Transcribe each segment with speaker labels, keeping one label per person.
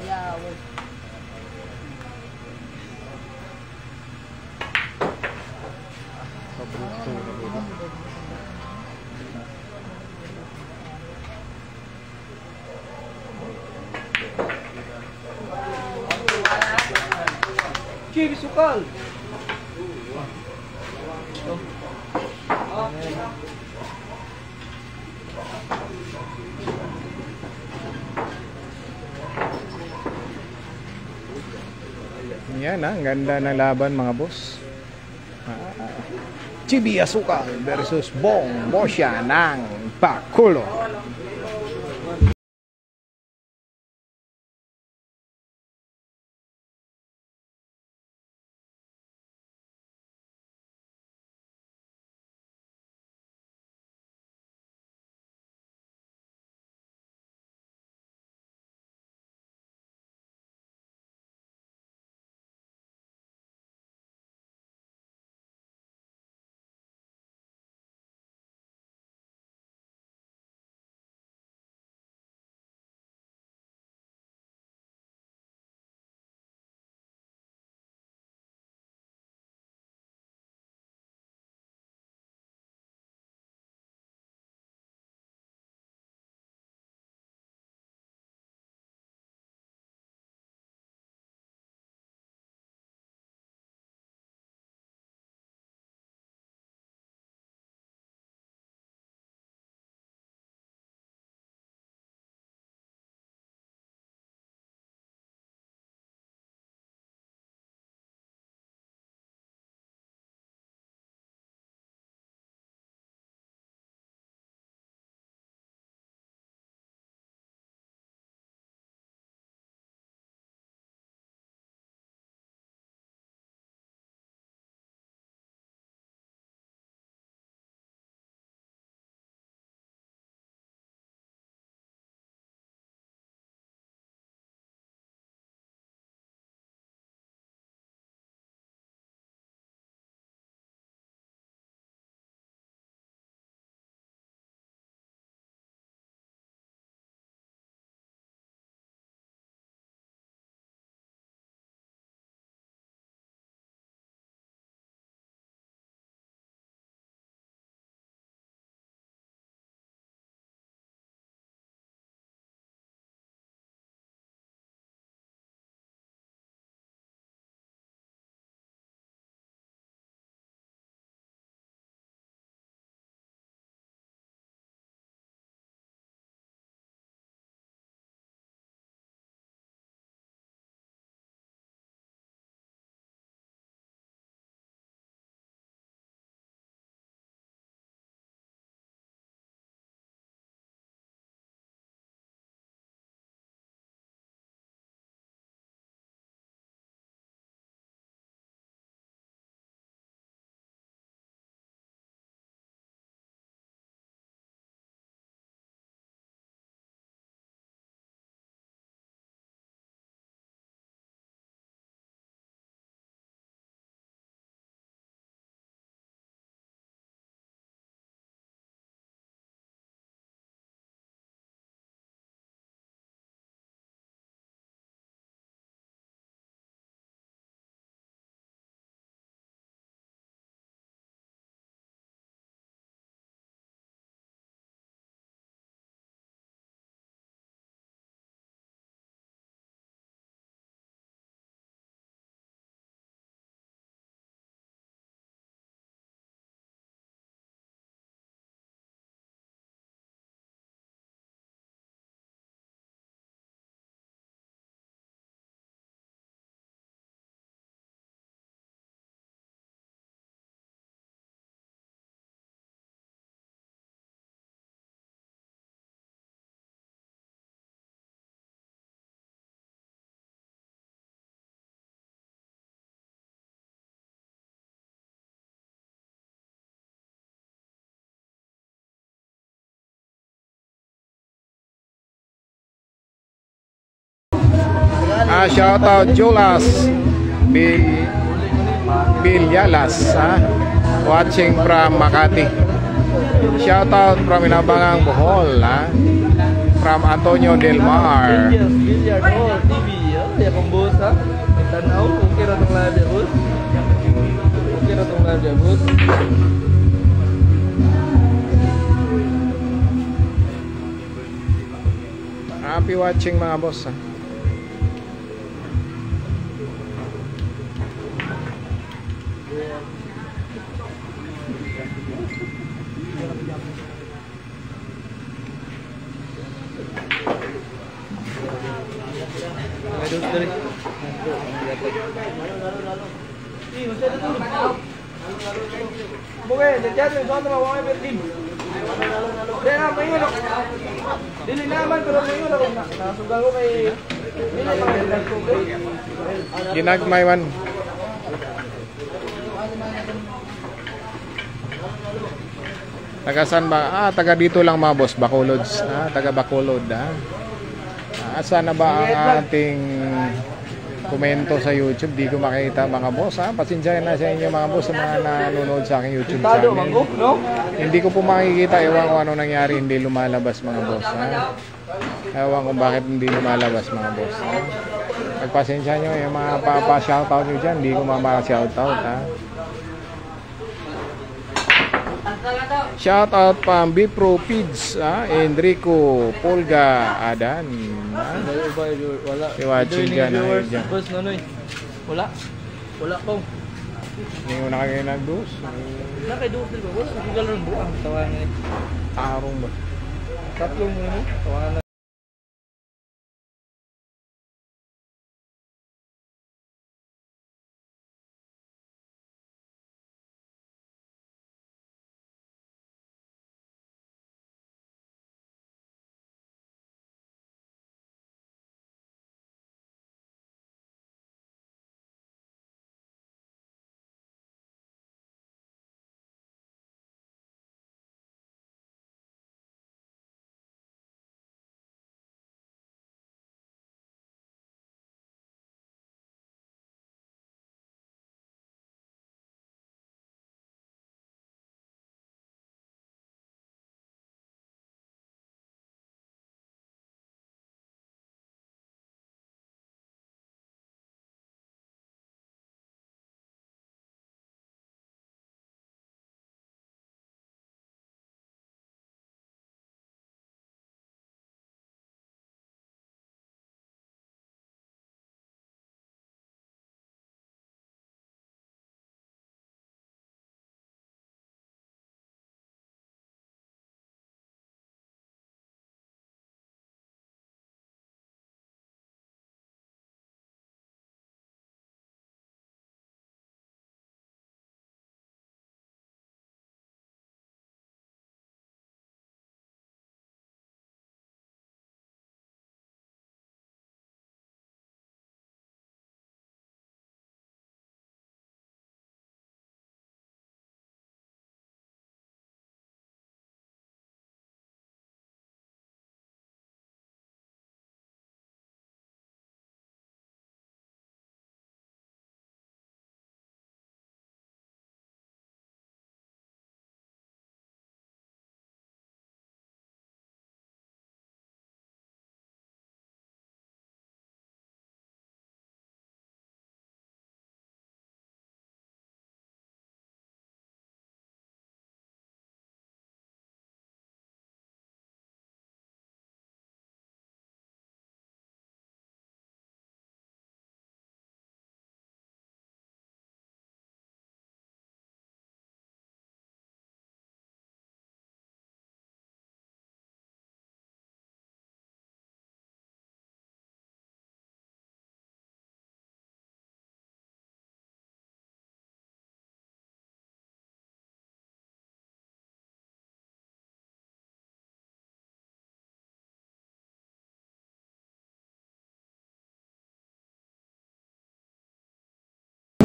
Speaker 1: Yeah.
Speaker 2: Chibi sukal.
Speaker 3: Yan ang ganda ng laban mga boss. Chibi Asukal versus Bong Bosya ng Bacolod. Shoutout Julas Bilyalas, watching from Makati. Shoutout from Inabangang Bohol, from Ma'am Antonio Del Mar.
Speaker 2: Rangers, Billiard, oh, TV. Oh, ya kong boss ha. Tanaw, okay ra tong live ya, boss. Okay ra tong live ya, boss.
Speaker 3: Happy watching mga boss ha.
Speaker 2: Aduh, dari. Bukan, jangan soal sama wangnya berdim. Dia apa ini loh? Dili naman pero ngayon ako nasugal ko kay dili pa ko.
Speaker 3: Ginagmay man. Taga saan ba? Taga dito lang mga boss, Bacolod. Taga Bacolod sana ba ang ating komento sa YouTube? Di ko makita mga boss Pasensyahan na sa inyo mga boss sa mga nanonood sa aking YouTube channel. Hindi ko po makikita, ewan ko ano nangyari, hindi lumalabas mga boss Ewan kung bakit hindi lumalabas mga boss Pagpasensya nyo yung mga pa-shoutout nyo dyan, hindi ko mama-shoutout Shout out Pam Bipro Pids, Enrico Polga Adan.
Speaker 2: Wala.
Speaker 3: I-watching dyan.
Speaker 2: Boss Nonoy. Wala. Wala po.
Speaker 3: Hindi mo na kayo nag-dos.
Speaker 2: Wala kay dos din ba? Wala. Nakugal rin buang. Tawangan eh.
Speaker 3: Tarong ba?
Speaker 2: Tatlong mo yun. Tawangan na.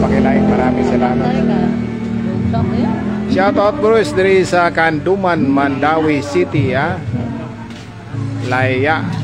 Speaker 3: Pakilike, maraming salamat. Shoutout Bruce dari sa Kanduman, Mandawi City Laya.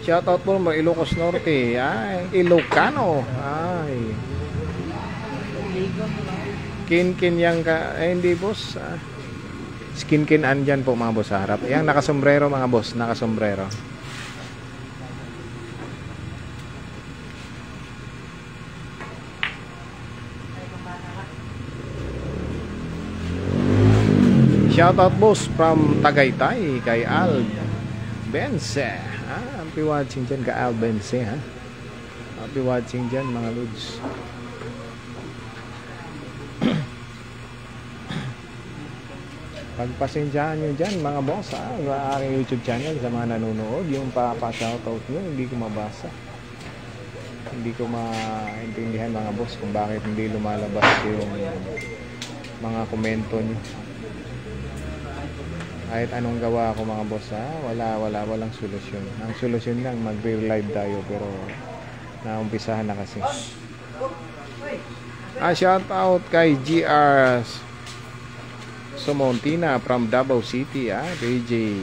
Speaker 3: Shoutout po mo Ilocos Norte. Ay, Ilocano. Ay. Kin yang ka. Ay, hindi boss. Skin andyan po mga boss sa harap. Yang nakasombrero mga boss. Nakasombrero. Shoutout boss from Tagaytay kay Al Bense. Happy watching dyan kay Al Bense. Happy watching dyan mga lods. Pagpasensyahan nyo dyan mga boss sa aking YouTube channel sa mga nanonood. Yung pa-shoutout nyo hindi ko mabasa. Hindi ko maintindihan mga boss kung bakit hindi lumalabas yung mga komento nyo. Kahit anong gawa ko mga boss walang solusyon. Ang solusyon lang mag-live tayo pero naumpisahan na kasi. Shout out kay GR Sumontina from Davao City, PJ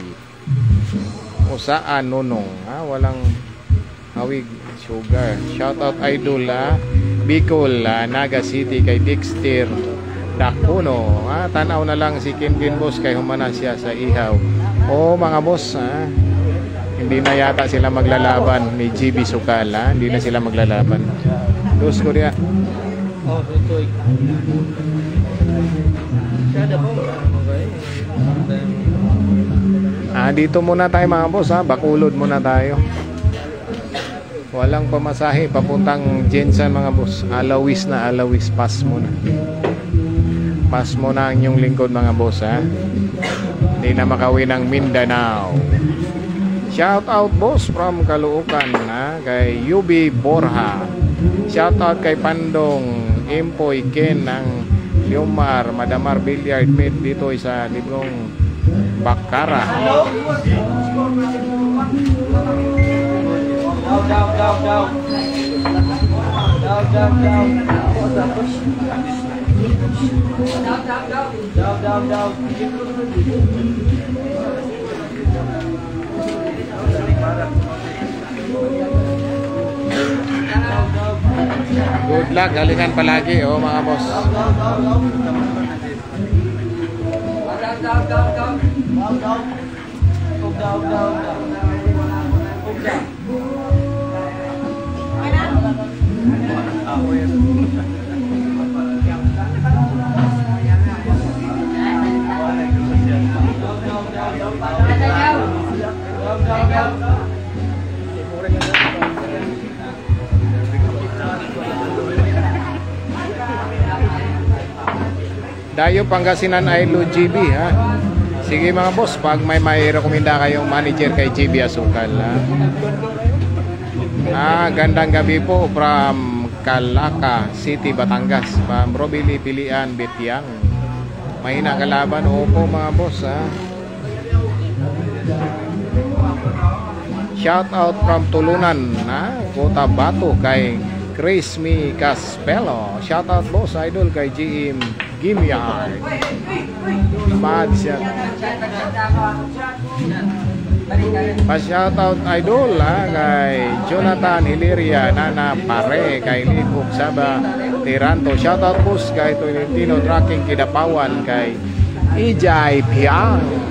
Speaker 3: Usaan Nonong, walang hawig sugar. Shout out idol Bicol, Naga City kay Dexter Dakuno. Tanaw na lang si Kin boss kay humana siya sa ihaw. Mga boss, hindi na yata sila maglalaban ni GB Sukal, hindi na sila maglalaban. Dos Korea.
Speaker 2: Tutoy.
Speaker 3: Dito muna tayo mga boss, Bakulod muna tayo. Walang pamasahe papuntang Jensen mga boss. Alawis na alawis, pass muna. Pass mo na ang inyong lingkod mga boss, Hindi na makawin ng Mindanao. Shout out boss from Caloocan, kay UB Borja. Shout out kay Pandong Empoy Ken ng Liomar Madamar Billiard Meet dito sa Librong Bakara. Good luck, galingan palagi mga boss. Dayo Pangasinan Ilo GB Sige mga boss, pag may rekomenda kayong manager kay GB Asukal gandang gabi po from Calaca City, Batangas. Ma'am Robili Pilian Betiang. Mahina kalaban, opo mga boss Shout out from Tulunan Cotabato kay Chris Mi Caspelo. Shout out boss idol kay GM Gimyard. Mad siya. Pa-shout out idol kay Jonathan Hileria Nana Pare kay Libok Saba Tiranto. Shout out boss kay Tolentino Tracking Kidapawan kay Ijay Piang.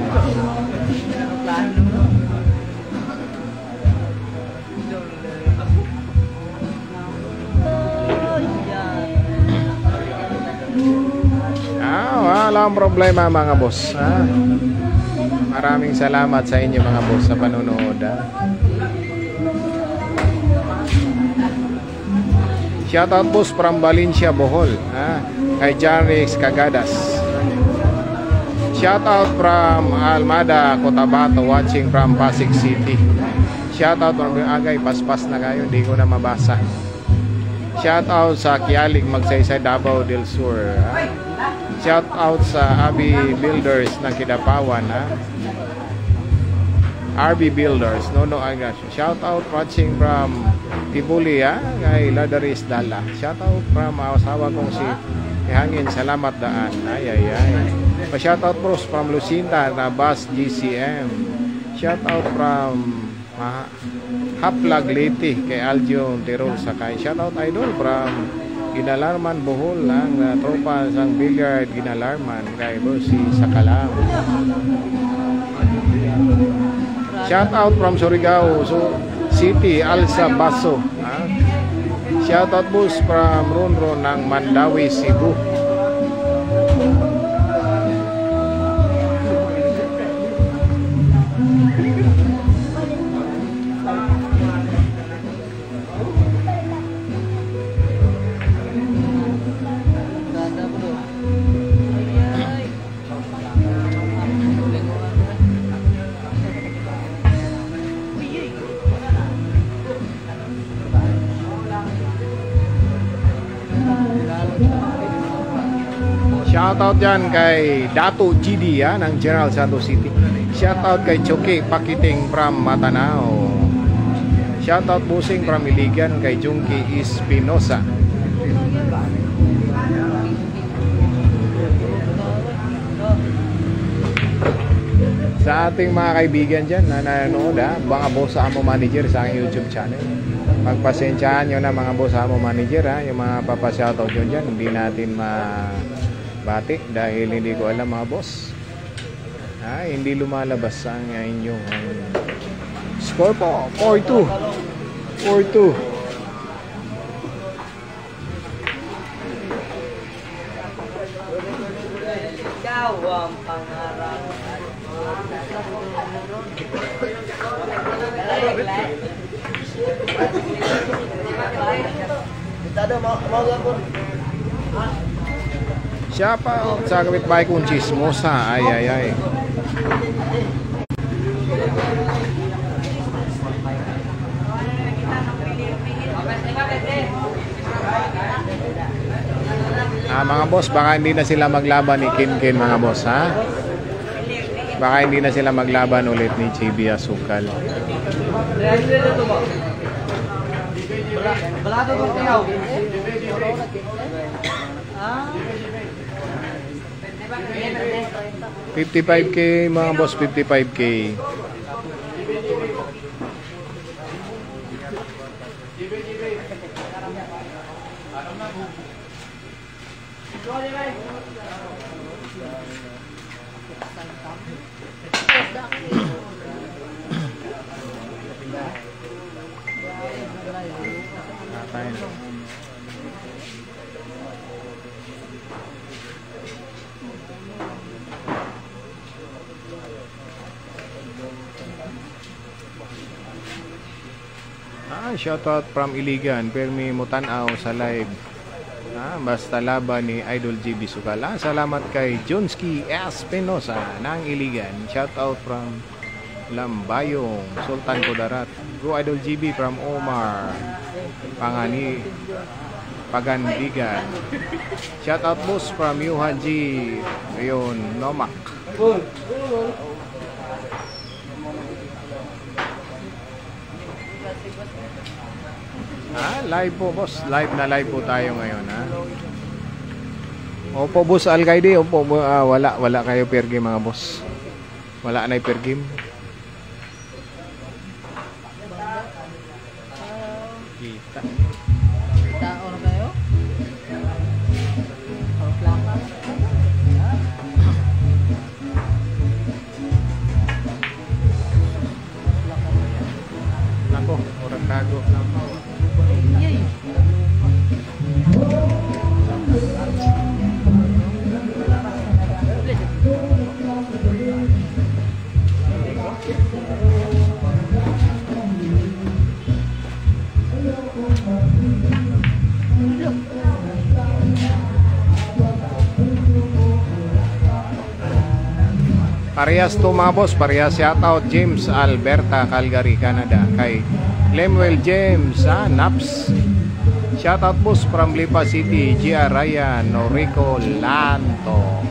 Speaker 3: Walang problema mga boss Maraming salamat sa inyo mga boss sa panonood Shoutout boss from Valencia, Bohol kay Jarix Cagadas. Shoutout from Almada, Cotabato watching from Pasig City. Shoutout from Agay, paspas na kayo, hindi ko na mabasa. Shoutout sa Kialig Magsaysay, Davao del Sur Shout out sa Abi Builders ng Kidapawan RB Builders Nono Agas. Shout out watching from Tibuli kay Ladaris Dala. Shout out from asawa kong si Ihangin Salamat Daan. Pa shout out pros from Lucinda na Bus GCM. Shout out from Haplag Liti kay Aljo Tirol sakay. Shoutout idol from Ginalarman Bohol ang tropa sang billiard Ginalarman kay Bossy Sakalang. Shoutout from Surigao City Alsa Baso. Shoutout boss from Ronron ng Mandawi, Cebu. Shoutout dyan kay Dato GD ng General Santos City. Shoutout kay Choki Pakiting from Matanao. Shoutout busing from Iligan kay Junki Espinosa. Sa ating mga kaibigan dyan na nanonood, mga boss Amo Manager sa aking YouTube channel, pagpasensyahan nyo na mga boss Amo Manager, yung mga papashoutout nyo dyan, hindi natin bati dahil hindi ko alam mga boss. Hindi lumalabas ang inyong score po. 4-2
Speaker 1: Ikaw ang pangarap.
Speaker 3: Siya pa sa kapitbahay kong chismosa. Ay. Mga boss, baka hindi na sila maglaban ni Kinkin mga boss, ha? Baka hindi na sila maglaban ulit ni Chibi Asukal.
Speaker 1: Balado ko tiyaw.
Speaker 3: 55K mga boss, 55K. Shoutout from Iligan, Permi Mutanaw sa live. Basta laban ni Idol GB Sukal. Salamat kay Jonski Espinosa ng Iligan. Shoutout from Lambayong, Sultan Kudarat. Go Idol GB from Omar Pangani Pagandigan. Shoutout boss from Yuhaji Rayon Nomak. Live po boss, live po tayo ngayon, ha. Opo boss Alcaide, opo, wala kayo per game mga boss. Wala na per game. Kita.
Speaker 1: Tao na kayo?
Speaker 3: Nako, orang kago. Parehas to mga boss, parehas. Shoutout James Alberta, Calgary, Canada. Kay Lemuel James, Naps. Shoutout boss from Lipa City, Gia Ryan, Norico Lanto.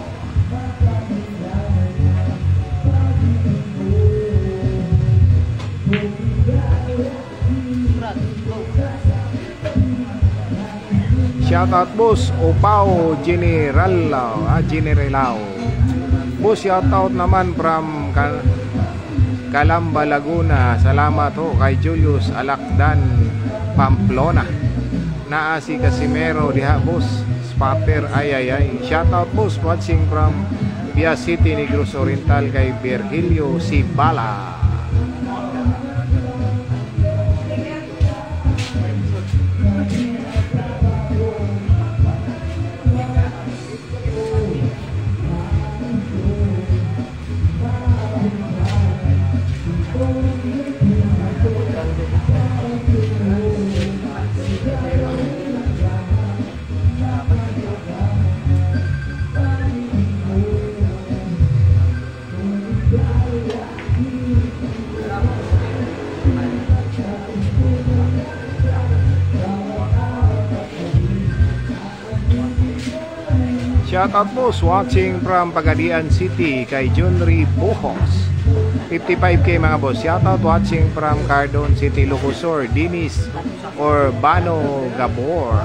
Speaker 3: Shoutout boss Opao Generalao. Boss, shoutout naman from Calamba, Laguna. Salamat ho kay Julius Alakdan, Pamplona. Naa si Casimero diha boss. Spatter ay. Shoutout boss watching from Via City, Negros Oriental kay Virgilio Sibala. Shoutout po watching from Pagadian City kay Junri Bujos. 55k mga boss. Shoutout watching from Cardon City, Lucosor, Dinis Urbano Gabor.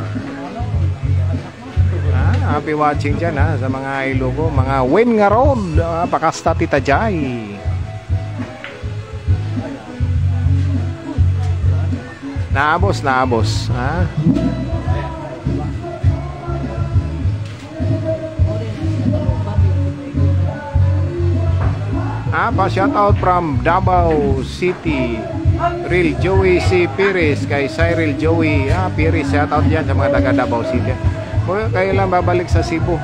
Speaker 3: Happy watching dyan sa mga Ilogo, mga Wen nga road, Pakasta Tita Jai. Naabos ha. Pa-shout out from Davao City, Real Joey C. Pires kay Cyril Joey Pires. Shout out dyan sa mga taga Davao City. Kayo lang babalik sa Cebu.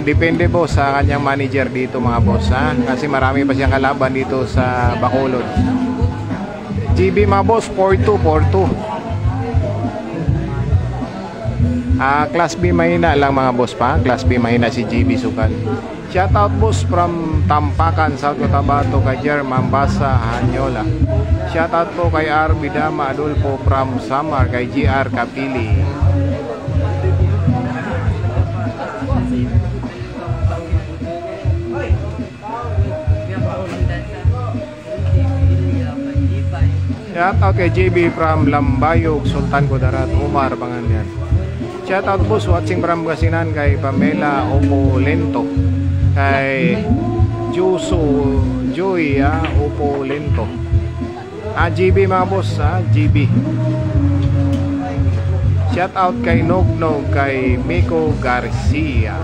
Speaker 3: Depende po sa kanyang manager dito mga boss kasi marami pa siyang kalaban dito sa Bacolod. GB mga boss 4242. Class B mahina lang mga boss pa. Class B mahina si GB Sukan. Shoutout boss from Tampakan, South Cotabato kay Jerman Basa Hanyola. Shoutout po kay RB Dama Adolfo from Samar kay GR Kapili. Shoutout kay JB from Lambayog, Sultan Kudarat, Umar Panganyan. Shoutout boss watching from Gasinan kay Pamela Opolento. Kay Juso Joy Opolento. GB mga boss GB. Shout out kay Nognog kay Miko Garcia.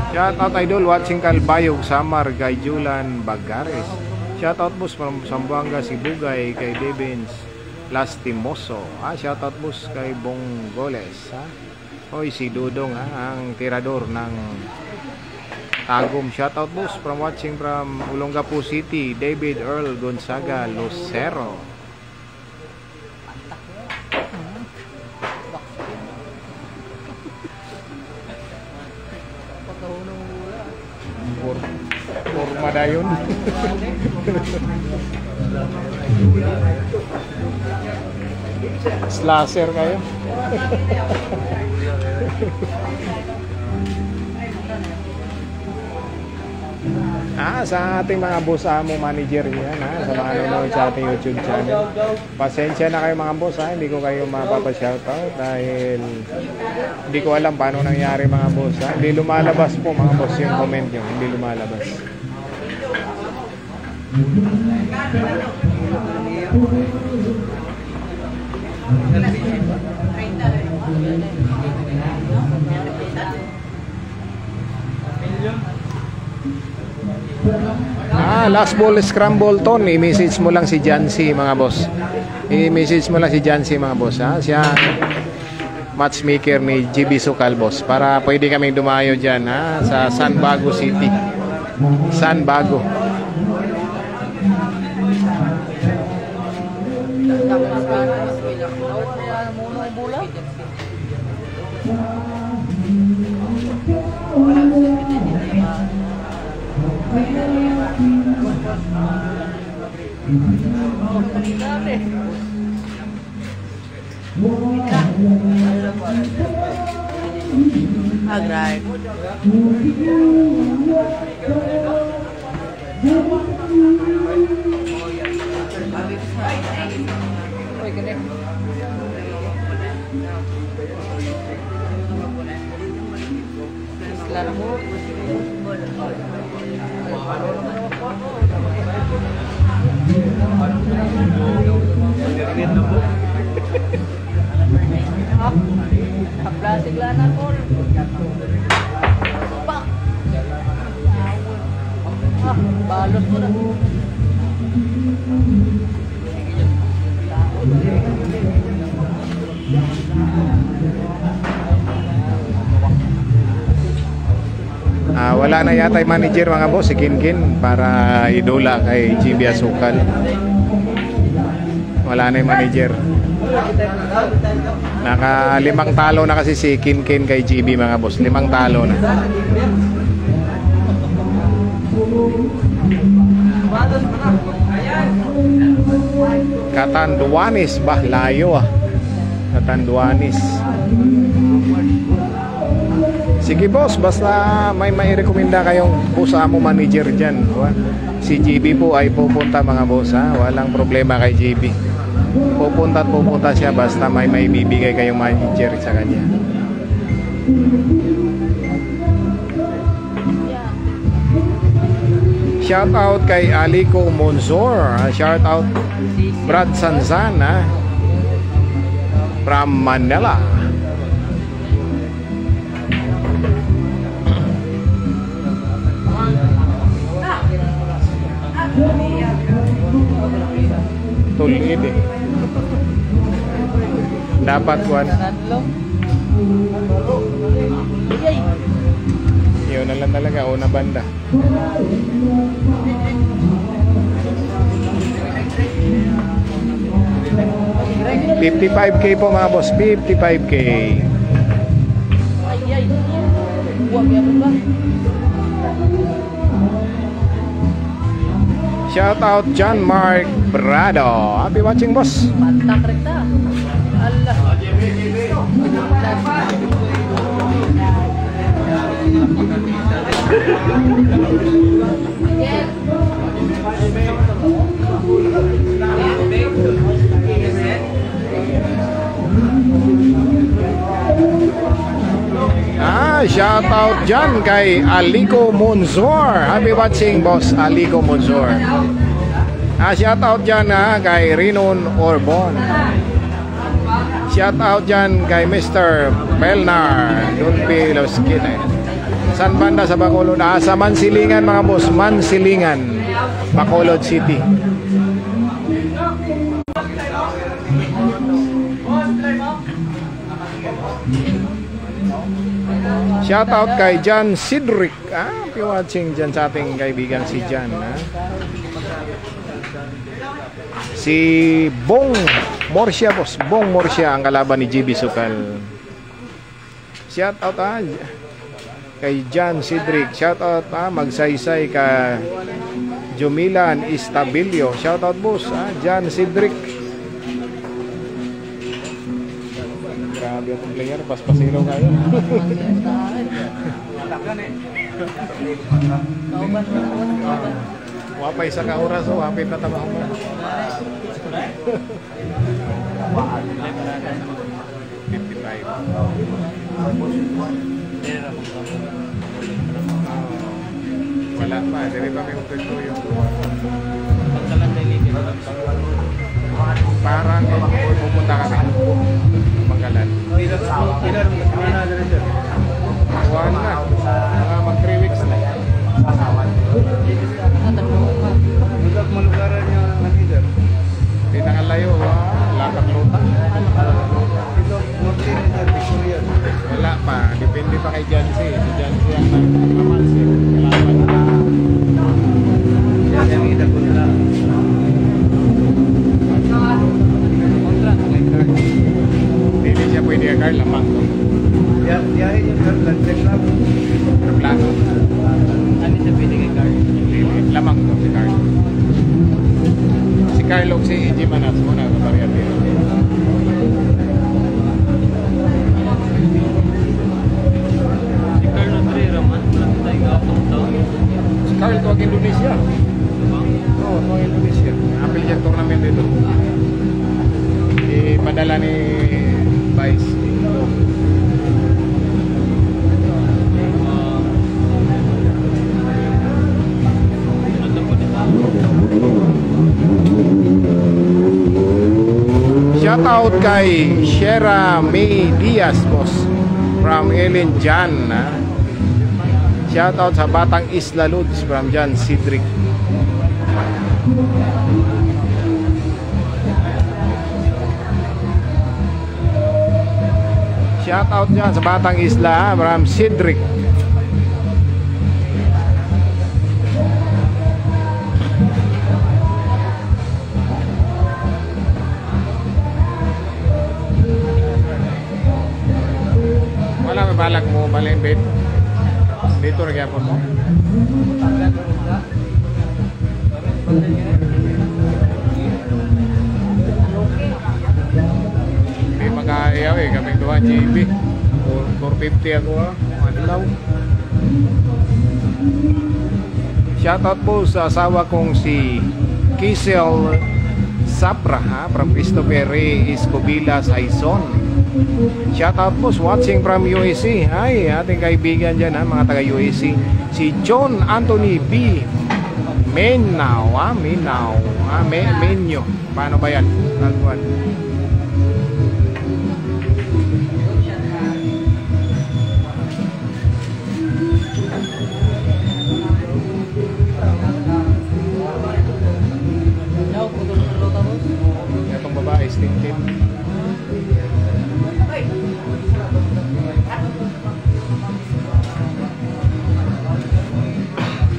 Speaker 3: Shout out idol watching Kalbayog Samar kay Julan Bagares. Shout out boss from Zamboanga Sibugay kay Devins Lastimoso. Shoutout boss kay Bonggoles Hoy si Dudong ang tirador ng Tagum. Shoutout boss from watching from Olongapo City, David Earl Gonzaga Lucero. Forma na yun. Slasher kayo. Sa ating mga boss mo manager yan sa mga nanonood sa ating YouTube channel. Pasensya na kayo mga boss hindi ko kayo mapapa-shoutout dahil hindi ko alam paano nangyari mga boss Hindi lumalabas po mga boss yung comment nyo, hindi lumalabas. Last ball scramble ton, i-message mo lang si Jancy mga boss. I-message mo lang si Jancy mga boss Siya matchmaker ni GB Sukal boss para pwede kaming dumayo dyan sa San Bago City. San Bago.
Speaker 1: Agray. Oy, gani. Plastic lang na call. Pak. Balot mo na.
Speaker 3: Wala na yata yung manager mga boss, si Kinkin para idula kay GB Asukal. Wala na yung manager. Naka 5 talo na kasi si Kinkin kay GB mga boss. 5 talo na. Catanduanes ba? Layo Catanduanes. Sige boss, basta may mairekomenda kayong pusa mo manager dyan. Si GB po ay pupunta mga boss ha. Walang problema kay GB. Pupunta at pupunta siya basta may maibibigay kayong manager sa kanya. Shout out kay Aliko Monzor. Shout out Brad Sanzan from Manila. Tulid dapat kuan yun na lang talaga una banda. $55K po mga boss, 55K. Shout out John Mark Brado. Happy watching boss.
Speaker 1: Pantak rekta. Allah.
Speaker 3: Shout out dyan kay Aliko Monzor. Happy watching boss Aliko Monzor. Shout out dyan kay Rinon Orbon. Shout out dyan kay Mr. Belnar Dunpiloskin. San banda sa Bacolod? Sa Mansilingan mga boss, Mansilingan, Bacolod City. Shout out kay John Cedric. Happy watching dyan sa ating kaibigan si John. Si Bong Morsia boss. Bong Morsia ang kalaban ni GB Sukal. Shout out kay John Cedric. Shout out magsaysay ka Jumilan Istabilio. Shout out boss John Cedric. Grabe ang player, paspasiro kayo. Wapay sa kauras wapay na tama mo. Wala pa, dili pa may tuyo. Parang pupunta kami Manggalan. Buwan na. Mga mag 3 weeks na. Hindi na kalayo. Lakad luta. Wala pa. Depende pa kay Jansi. Si Jansi ang nagmamansi. Yan ang ida ko nila. Hindi siya pwede agad lamang to. Diyahin yung car, lang-check lang. Plano. Ano siya pwede kay car? Lamang to si car. Si Carlo, si EJ Manas muna. Kaparihan din. Si Carlo 3 Raman. Walang tayo kapong taon. Si Carlo to ang Indonesia. Oo, to ang Indonesia. Apil siya tournament dito. Padala ni Vice. Shout out kay Shera May Diaz, boss, from Ellen Jan. Shout out sa Batang Isla Lods from Jan Cedric. Shout out dyan sa Batang Isla from Cedric. Wala may balak mo malimbit dito na gyapon mo. Hindi mag-aayaw eh, kaming 2 GB 450 ako madlaw. Shoutout po sa asawa kong si Kisel Sapra from Christopher Escobila, Saison. Shoutout po watching from UAC. Ay, ating kaibigan dyan mga taga UAC. Si John Anthony B. Menao, Menyo. Paano ba yan? Nagwan. Itong babae, stintin.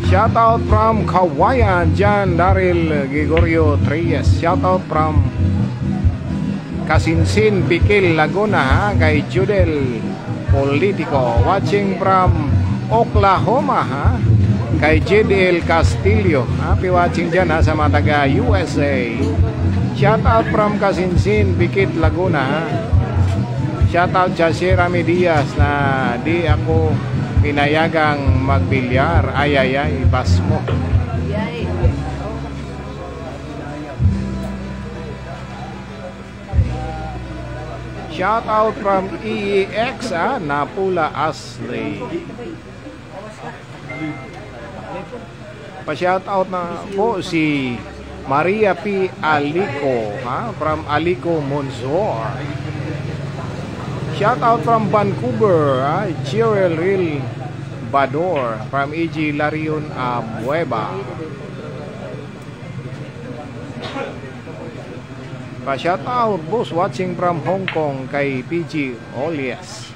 Speaker 3: Shout out from Kawayan, Jan Daryl Gregorio Treyes. Shout out from Kasinsin, Bikil, Laguna, kay Judel Politico. Watching from Oklahoma, kay JDL Castillo. Happy watching dyan sa mga taga USA. Shout out from Kasinsin, Bikit, Laguna. Shout out sa Sierra Medias na di ako pinayagang magbilyar. Ay, bas mo. Shout out from EEX, Napula Asley. Pa-shout out na po si Maria P. Alico, from Alico Monzor. Shout out from Vancouver, Cheryl Real Bador from EG Larion Abueva. Pa-shout out boss watching from Hong Kong kay PG Olias.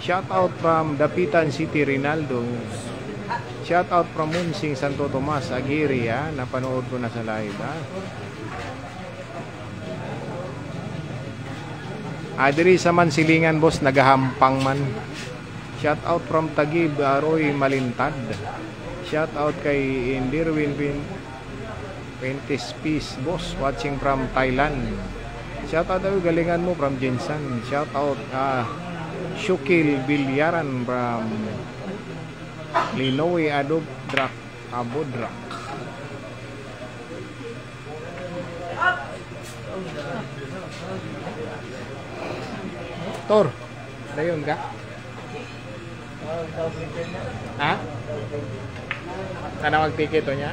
Speaker 3: Shout out from Dapitan City Rinaldo. Shout out from Munsing Santo Tomas Aguirre, napanood ko na sa live. Diri sa Mansilingan boss, nagahampang man. Shout out from Tagib, Roy Malintad. Shout out kay Indirwin Pentis Peace boss watching from Thailand. Shout out daw galingan mo from Jinsan. Shout out Shukil Bilyaran from Linoy Adobdrak Abodrak. Tor, dayon ka? Ha? Kana mag-ticket o niya?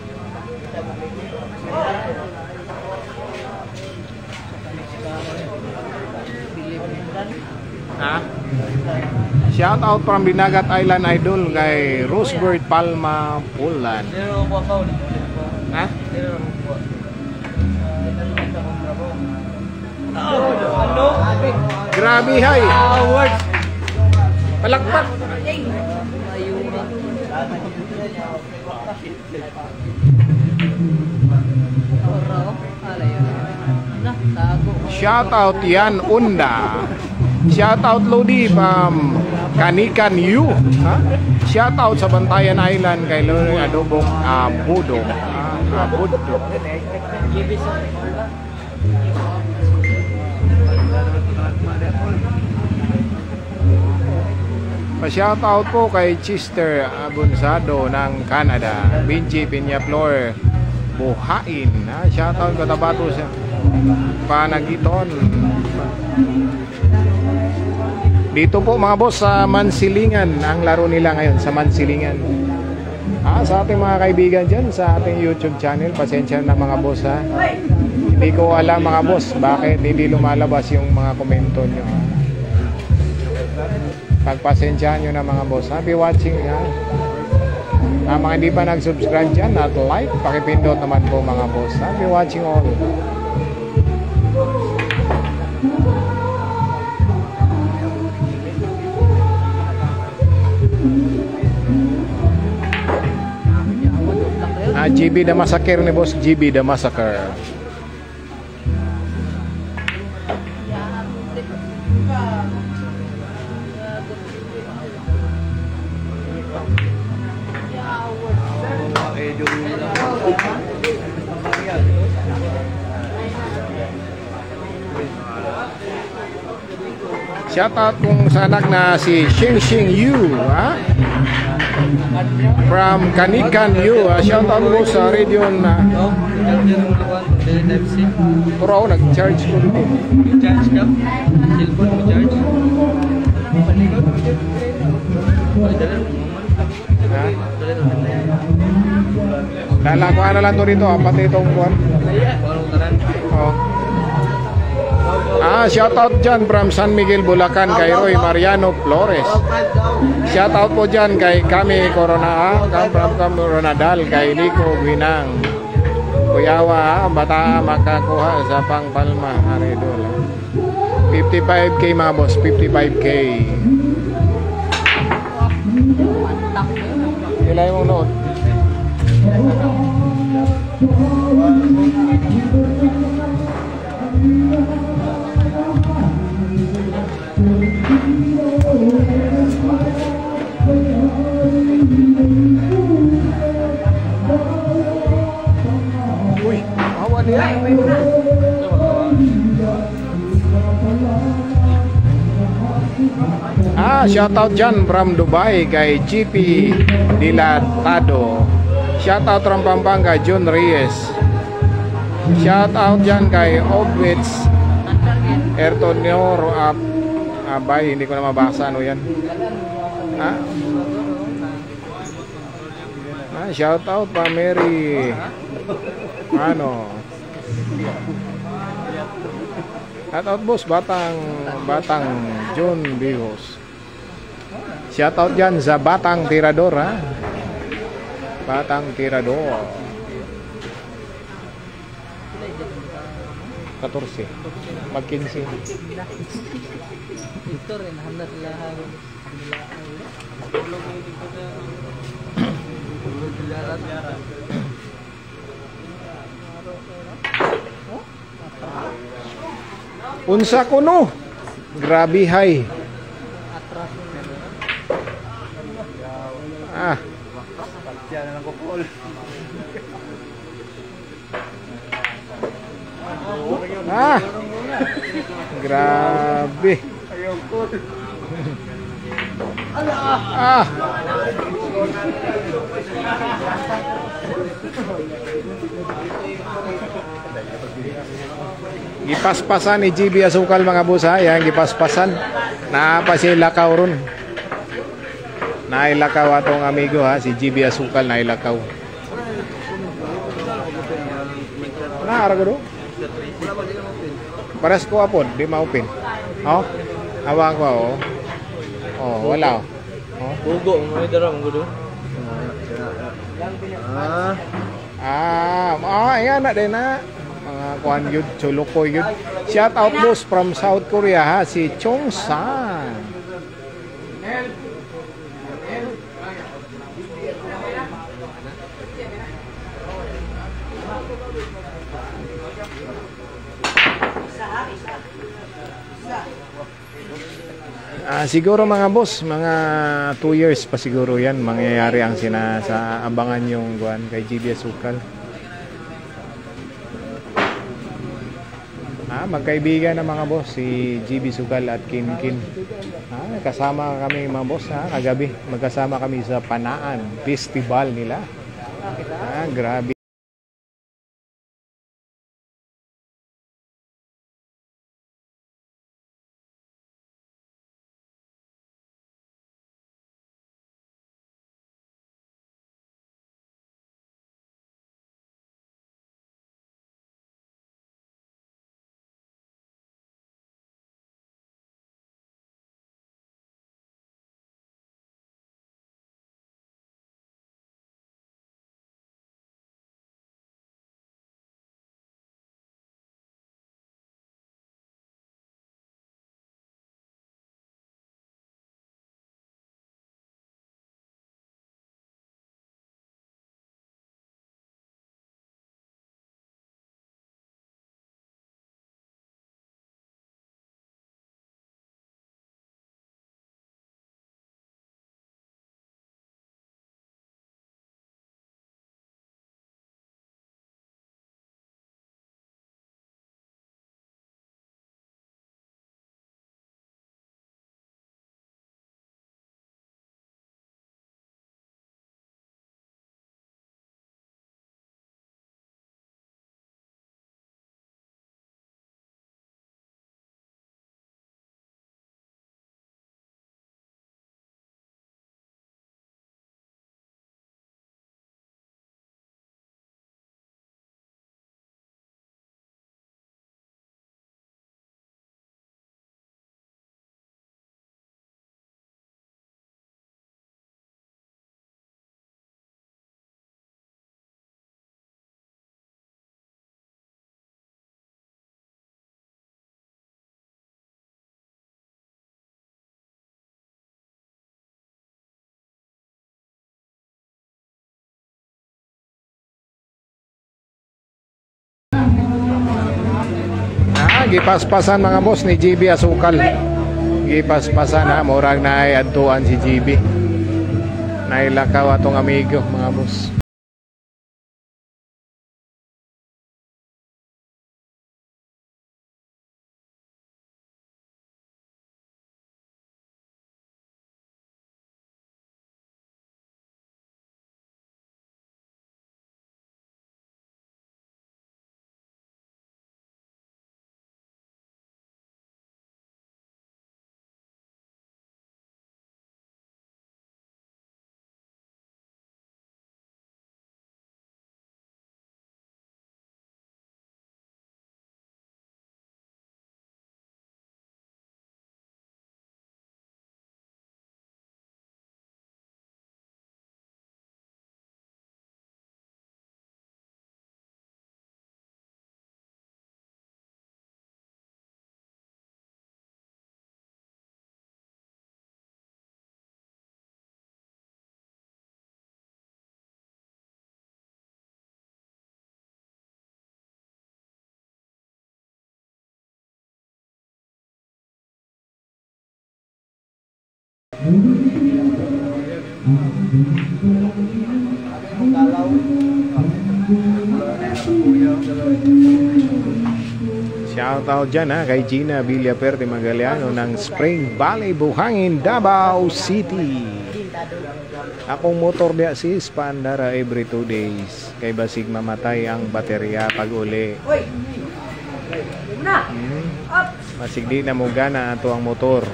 Speaker 3: Ha? Shout out from Binagat Island Idol kay Rosebird Palma Pulan. Ha? Grabe hay. Awards. Palakpak. Shout out yan Unda. Shout out Lodi from Kanikan U. Shout out sa Bantayan Island kay Lodi Adobong Abudo. Abudo. Pa-shout out po kay Chester Abonsado ng Canada. Benji Peñaflor Buhain. Shout out Cotabato sa Panagiton. Dito po mga boss sa Mansilingan. Ang laro nila ngayon sa Mansilingan. Sa ating mga kaibigan dyan, sa ating YouTube channel, pasensya na mga boss ha. Hindi ko alam mga boss, bakit hindi lumalabas yung mga komento nyo ha. Pagpasensyahan nyo na mga boss. Happy watching ha. Mga hindi pa nag-subscribe dyan at like, pakipindot naman po mga boss. Happy watching all. GB the Massacre ni boss, GB the Massacre. Shoutout kung sa anak na si Xing Xing Yu ha? From Kanikan Yu shoutout mo sa region na Turaw, nag-charge ko dito.
Speaker 2: Charge ka? Cellphone mo charge?
Speaker 3: Ha? Lalakuan na lang to dito, apat itong buwan. Oh. Shoutout dyan from San Miguel, Bulacan kay Roy Mariano Flores. Shoutout po dyan kay kami Coronadal, kay Nico Guinang Kuyawa, bata makakuha sa Pangpalma Aridol. 55k mga boss, 55k. Ilay mong noon. Uy, awan niya. Shoutout dyan from Dubai kay GP Dilatado. Shoutout from Pampanga, John Reyes. Shoutout dyan kay Obwits Ertonio Abay, hindi ko na mabasa ano yan. Shoutout pa Mary ano. Shoutout boss Batang John Bihos. Shoutout dyan sa Batang Tirador ha. Batang Tirador 14 mag-15.
Speaker 1: Ito rin, hanap lahat.
Speaker 3: Unsa ko no? Grabe hay. Grabe. Gipaspasan ni GB Asukal mga boss ha. Yan, gipaspasan. Naapa si Lakaw ron. Nailakaw atong amigo ha. Si GB Asukal nailakaw. Naara ko do? Paras ko apon, di ma-open. Oh, hawak ko oh. Oh, wala oh.
Speaker 2: Bugo, may darang gudo.
Speaker 3: Ayan na din na. Mga kuhan yun, chulukoy yun. Shout out boss from South Korea ha, si Chong San. Siguro mga boss, mga 2 years pa siguro yan mangyayari ang abangan yung guan kay GB Asukal. Magkaibigan na mga boss si GB Asukal at Kinkin. Kasama kami mga boss kagabi. Magkasama kami sa Panaan Festival nila. Grabe. gipaspasan mga boss ni GB Asukal. Gipaspasan ha, murag na ay adtuan si GB. Nailakaw atong amigo mga boss. Shout out dyan ha kay Gina Villaperte Magaliano ng Spring Valley, Buhangin, Davao City. Akong motor diya sis paandara every 2 days kay basig mamatay ang baterya pag uli. Masig di na mo gana ato ang motor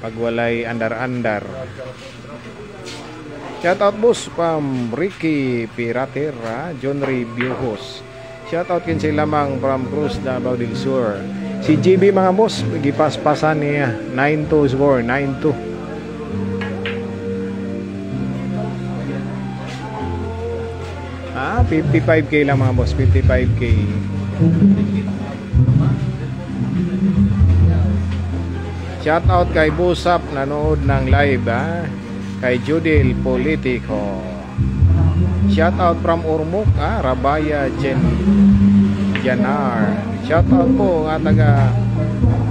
Speaker 3: pag walay andar-andar. Shout out boss from Ricky Piratera, John Ray Biuhos. Shout out kin sila lamang from Cruz, Davao del Sur. Si GB mga boss, gipaspasan niya 9-2 score, 9-2. Ah, 55k lang mga boss, 55k. Shout out kay Busap nanood ng live ha. Kay Judil Politico. Shout out from Ormoc Rabaya Janar. Shout out po nga taga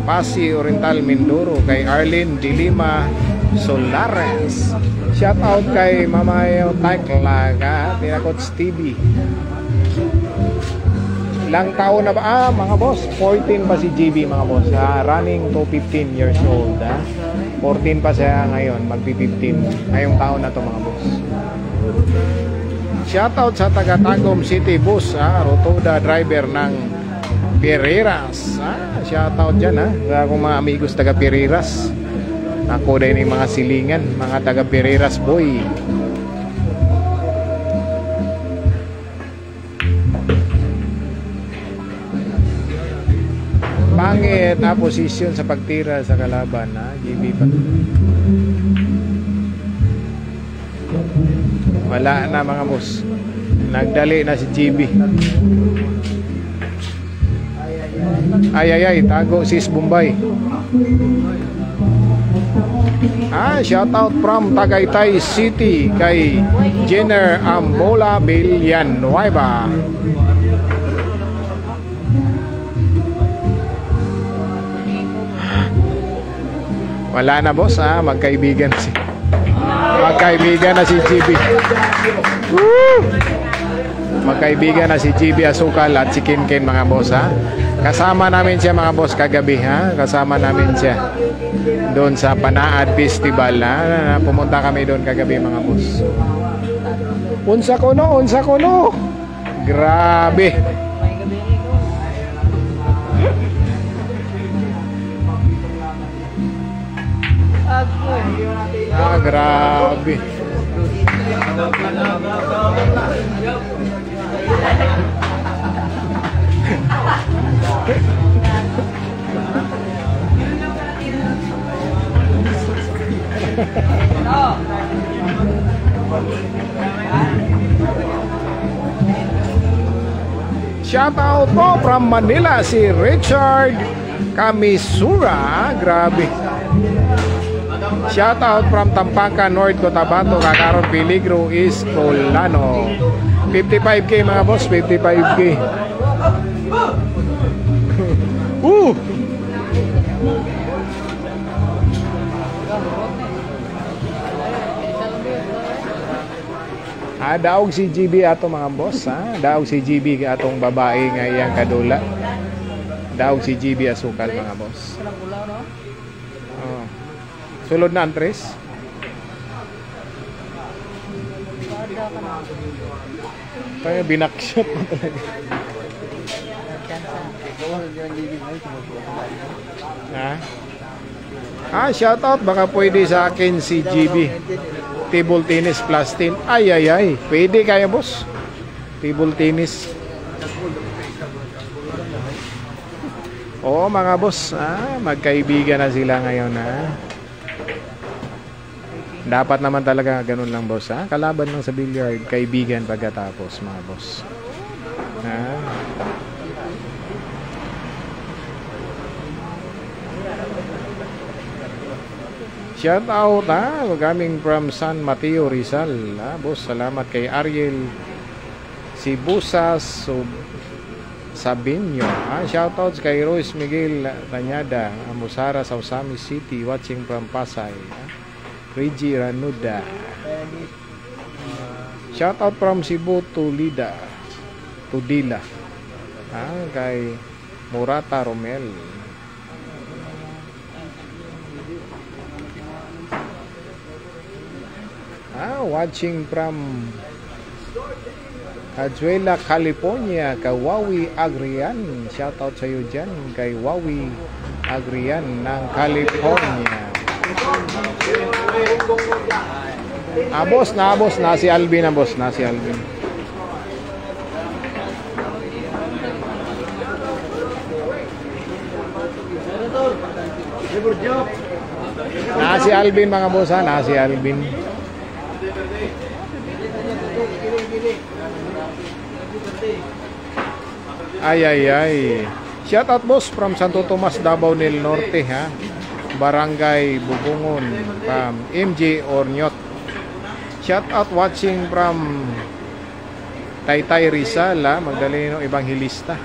Speaker 3: Pasi Oriental Mindoro kay Arlene Dilima Solares. Shout out kay Mamayo Takla Tinakots TV. Ilang taon na ba? Mga boss, 14 pa si GB mga boss. Running to 15 years old. 14 pa siya ngayon, magpi-15. Ngayong taon na to mga boss. Shoutout sa taga-Tagum City Bus, Rotoda driver ng Pereiras. Shoutout dyan sa akong mga amigos taga Pereiras. Ako din yung mga silingan, mga taga Pereiras boy. Pangit posisyon sa pagtira sa kalaban GB pa. Wala na mga boss. Nagdali na si GB. Ay, tago sis Bombay. Shout out from Tagaytay City kay Jenner Ambola Villanueva. Wala na boss magkaibigan na si GB. Magkaibigan na si GB Asukal at si Kinkin mga boss Kasama namin siya mga boss kagabi Kasama namin siya doon sa Panaad Festival pumunta kami doon kagabi mga boss. Unsa kono. Grabe. Grabe. Shout out po from Manila si Richard Kamisura. Grabe. Shout out from Tampanga North Cotabato Kakaron Peligro East Colano. 55k mga boss, 55k. Daog si GB ato mga boss, ha? Daog si GB atong babae nga iyang kadula. Daog si GB asukal mga boss.
Speaker 1: Sarang ulaw, no?
Speaker 3: Oh. Sulod na Andres.
Speaker 1: Kada ka na.
Speaker 3: Kaya binakshot mo talaga. Ha? Shoutout baka pwede sa akin si GB. Table tennis plus 10. Ay ay ay. Pwede kaya boss. Table tennis. Oo mga boss, magkaibigan na sila ngayon ha. Dapat naman talaga ganun lang boss ha. Kalaban lang sa billiard, kaibigan pagkatapos mga boss. Ha? Shout out ha, coming from San Mateo Rizal ha, boss. Salamat kay Ariel Sibusas Sabinyo. Shoutouts kay Royce Miguel Tanyada, Amusara, Sausami City, watching from Pasay. Reggie Ranuda. Shoutout from Cebu Tulida. Tudila. Kay Murata Romel. Watching from Azuela, California, kay Wawi Agrian. Shoutout sa iyo dyan, kay Wawi Agrian ng California. Boss na si Alvin na boss, na si Alvin. Na si Alvin mga boss ha, na si Alvin. Ay ay ay. Shout out boss from Santo Tomas, Davao del Norte ha. Barangay Bubungon from MJ Ornyot. Shout out watching from Taytay Rizal ha, Magdaleno Evangelista.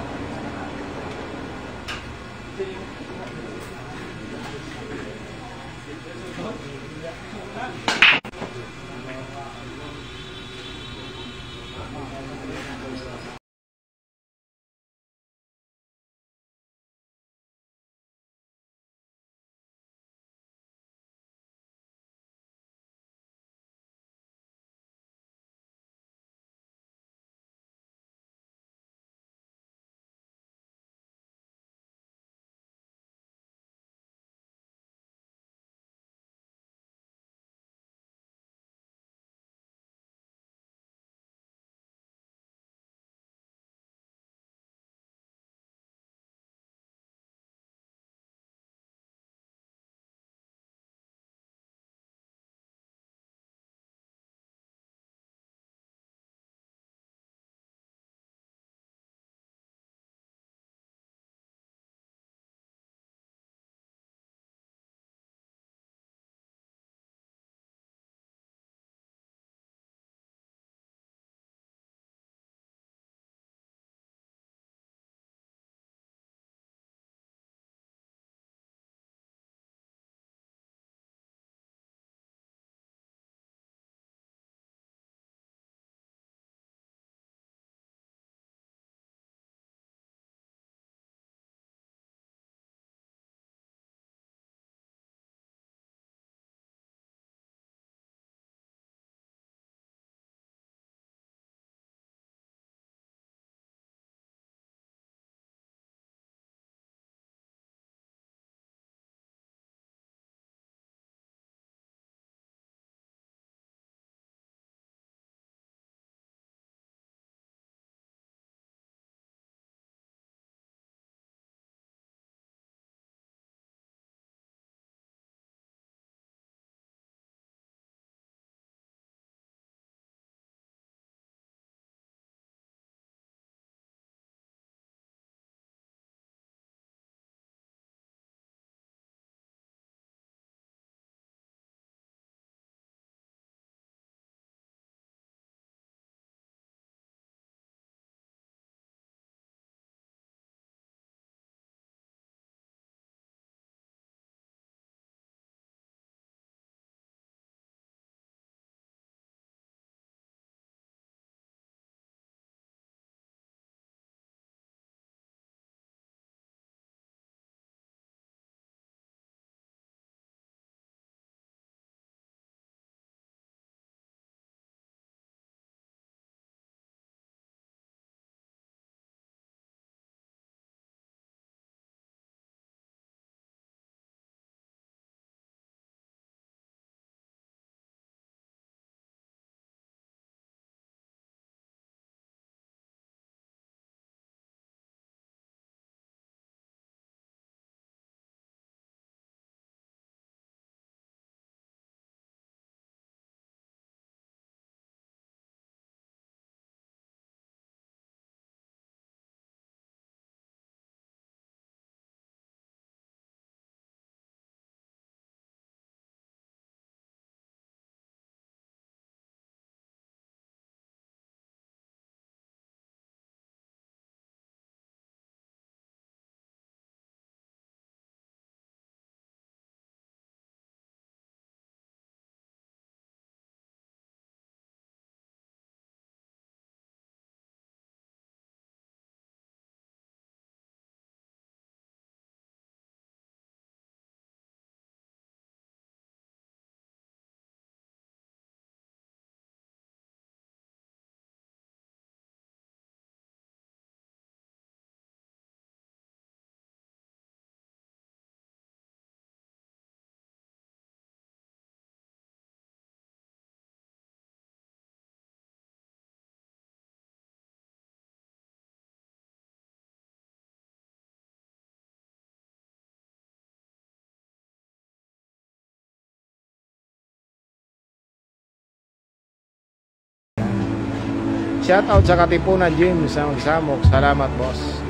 Speaker 3: Shout out sa Katipunan Gym sa Magsamok. Salamat, boss.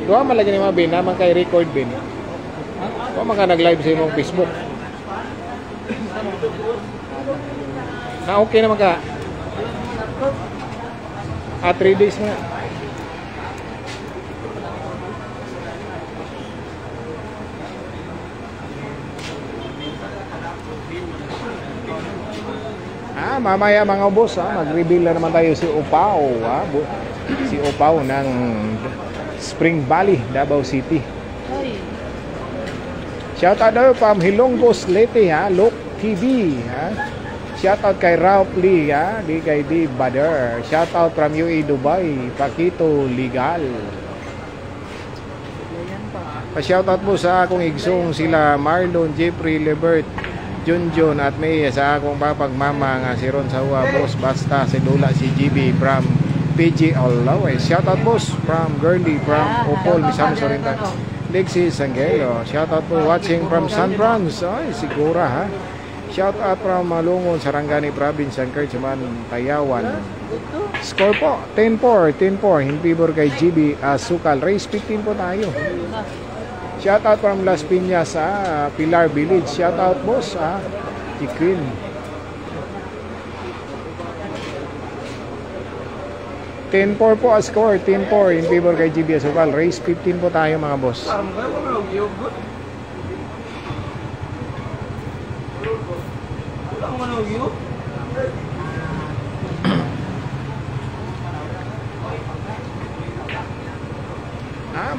Speaker 3: Duha man lagi ni mga bin, naman kay record bin. Duha man ka nag-live sa imong Facebook. Na okay naman ka. 3 days na. Mamaya mga boss, mag-reveal na naman tayo si Opao, si Opao ng Spring Valley, Davao City.
Speaker 1: Ay.
Speaker 3: Shout out daw from Hilongos Leyte, Lok TV, Shout out kay Ralph Lee, di kay D Bader. Shout out from UAE Dubai, Paquito Legal. Pa-shout out po sa akong igsong sila Marlon, Jeffrey, Lebert, Junjun at May sa akong papagmama nga si Ron Sawa, boss basta si Dula si GB from PG Alaway. Shout out boss from Girly from Opol, Misamis Oriental. Lexi Sangelo. Shout out po watching from San Francisco. Ay sigura ha. Shout out from Malungon, Sarangani Province, Sangkerchaman, Tayawan. Score po 10-4 in favor kay GB Sukal. Race 15 po tayo. Shout out from Las Piñas, Pilar Village. Shout out boss, Chiquin. $10-4 po ang score. 10-4 in favor kay GB Asukal. Race 15 po tayo mga boss.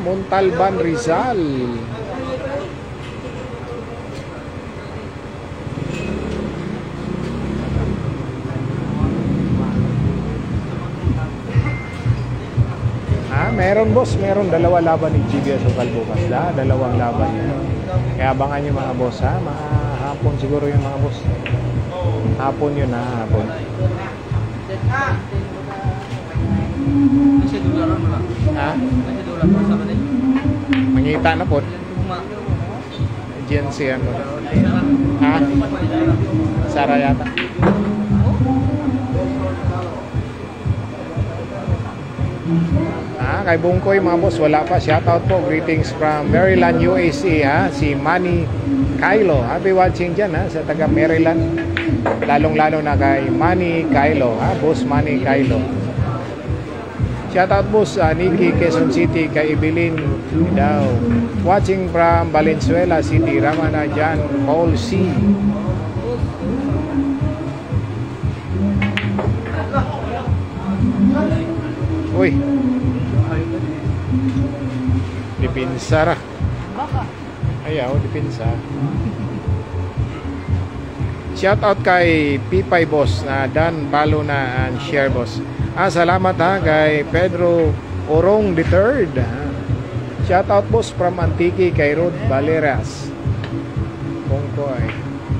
Speaker 3: Montalban, Rizal. Meron boss, meron dalawa laban ni GB Asukal bukas, dalawang laban yan. Kaya abangan nyo mga boss, mga hapon siguro yung mga boss. Hapon yun, hapon. Mangita na po. Agency ano. Sara yata. Kay Bungkoy mga boss, wala pa. Shoutout po, greetings from Maryland, USA, si Manny Kylo. Happy watching dyan sa taga Maryland. Lalong-lalo na kay Manny Kylo, boss Manny Kylo. Shoutout boss, Nikki, Quezon City, kay Evelyn daw. Watching from Valenzuela City, Ramana Jan, Paul C. Uy. Dipinsa ra.
Speaker 1: Baka.
Speaker 3: Ayaw, dipinsa. Shout out kay Pipay boss na Dan Balo na and share boss. Salamat kay Pedro Orong III. Shout out boss from Antique kay Rod Valeras. Bongkoy.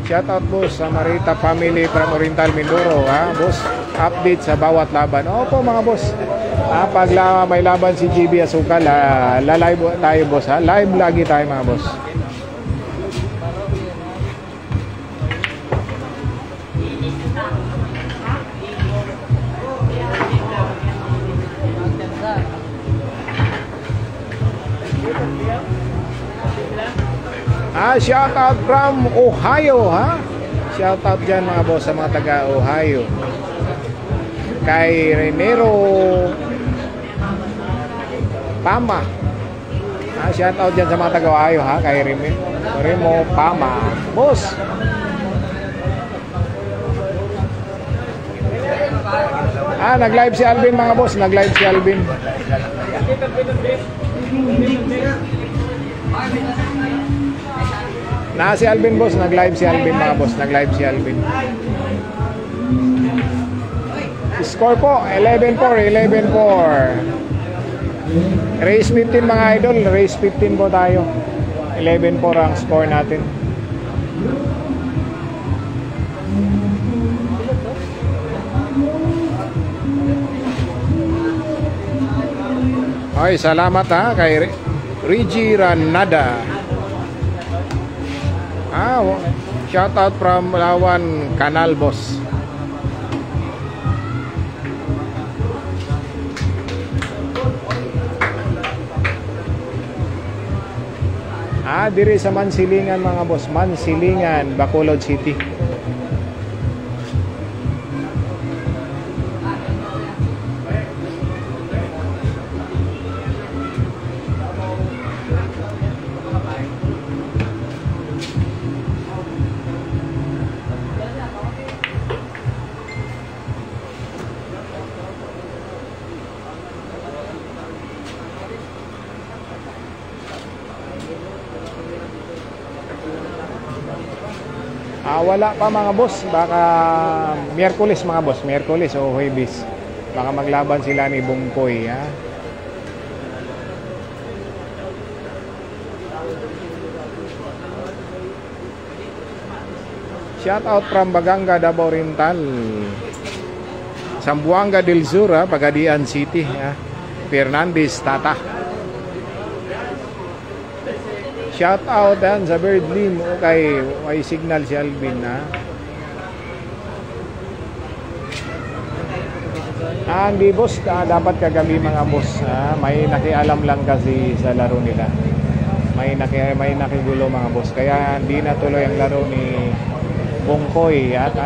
Speaker 3: Shout out boss sa Marita family from Oriental Mindoro, boss. Update sa bawat laban. Opo mga boss. Pag may laban si GB Asukal, live tayo boss, live lagi tayo mga boss. Shout out from Ohio, shout out dyan mga boss sa mga taga Ohio. Kay Renero Pama. Shout out dyan sa mga taga Ohio, kay Remo Pama. Boss. Nag-live si Alvin mga boss, nag-live si Alvin. Si Alvin boss, nag-live si Alvin mga boss, nag-live si Alvin. Score po 11-4, 11-4. Race 15 mga idol, race 15 po tayo. 11-4 ang score natin. Okay, salamat kay Reggie Ranada. Shout out from Lawan Canal, boss. Diri sa Mansilingan mga boss, Mansilingan, Bacolod City. Wala pa mga boss, baka Miyerkules mga boss, Miyerkules o Huwebes. Baka maglaban sila ni Bungkoy, ha. Shout out from Baganga, Davao Oriental. Zamboanga del Sur, ha, Pagadian City, ha. Fernandez Tata. Shout out yan sa Birdlim o kay Signal si Alvin, ha. Hindi boss, dapat kagabi mga boss, ha? May nakialam lang kasi sa laro nila. May nakigulo mga boss. Kaya hindi natuloy ang laro ni Bungkoy at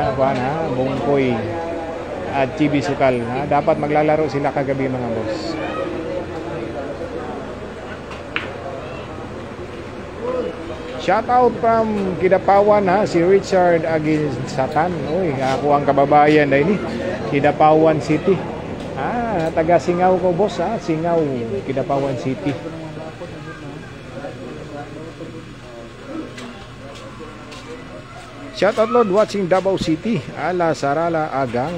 Speaker 3: Bungkoy at Chibi Sukal, ha? Dapat maglalaro sila kagabi mga boss. Shout out from Kidapawan, ha, si Richard Aginsatan. Uy, ako ang kababayan dahil ni Kidapawan City. Taga Singaw ko boss, ha, Singaw, Kidapawan City. Shout out Lord watching Davao City, Ala Sarala Agang.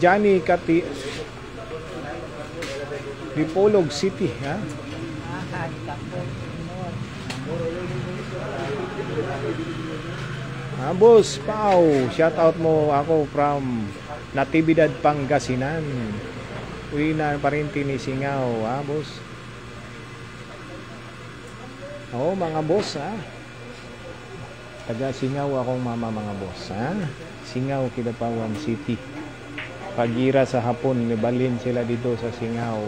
Speaker 3: Johnny Kati Dipolog City, ha? Boss Pau, shout out mo ako from Natividad, Pangasinan. Uli na parinti ni Singaw, ha, boss? Mga boss, ha? Taga Singaw akong mama mga boss, ha? Singaw, Kidapawan City. Pagira sa hapon, nibalin sila dito sa Singaw,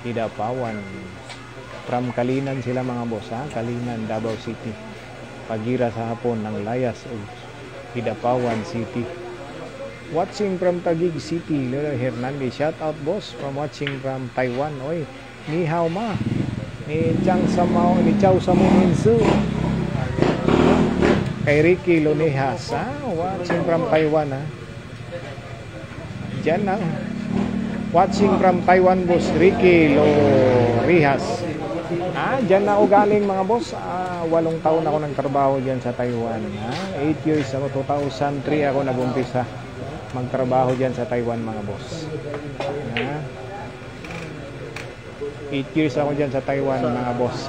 Speaker 3: Kidapawan. From Kalinan sila mga boss, ha? Kalinan, Davao City. Pagira sa hapon ng Layas o Kidapawan City. Watching from Taguig City, Lola Hernandez. Shout out boss from watching from Taiwan. Oy, ni hao ma. Ni Chang Samao, ni Chow Samuninsu. Kay Ricky Lonehas, ha? Watching from Taiwan, ha? Diyan na. Watching from Taiwan, boss Ricky Lorihas. Diyan na ako galing mga boss. 8 taon ako nagtrabaho diyan sa Taiwan. 8 years ako, 2003 ako nag-umpisa magtrabaho diyan sa Taiwan mga boss. 8 years ako diyan sa Taiwan mga boss.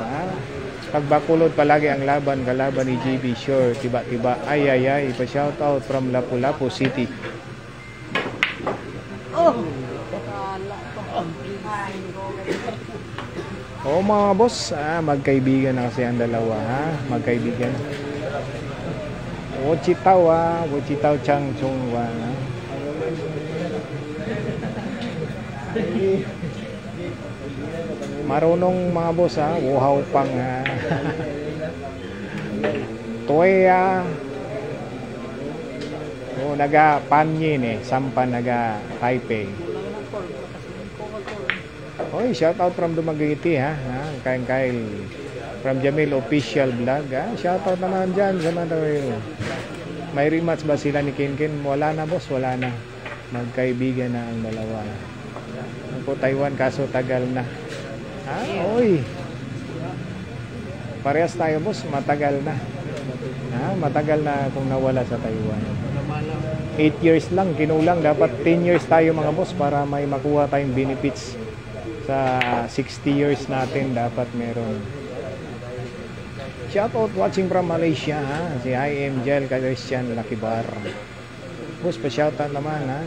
Speaker 3: Pagbakulod palagi ang laban, kalaban ni JB Sure, tiba-tiba. Ay, pa-shout out from Lapu-Lapu City. Mga boss, magkaibigan na kasi ang dalawa, ha? Magkaibigan. Wichitaw Chang Chungwa, ha? Marunong mga boss, ha? Wuhaw pang, ha? Toya. Naga Panyin, Sampan naga Taipei. Oy, shout out from Dumaguete, ha? Kyle from Jamil Official Vlog, ha? Shout out naman dyan sa mga tawin. May rematch ba sila ni Kinkin? Wala na boss, wala na. Magkaibigan na ang dalawa. Po Taiwan kaso tagal na. Oy. Parehas tayo boss, matagal na. Matagal na kung nawala sa Taiwan. 8 years lang, kinulang. Dapat 10 years tayo mga boss para may makuha tayong benefits. Sa 60 years natin dapat meron. Shout out watching from Malaysia, ha? Si I.M. Jel Christian Lakibar. Boss, pa-shout out naman, ha?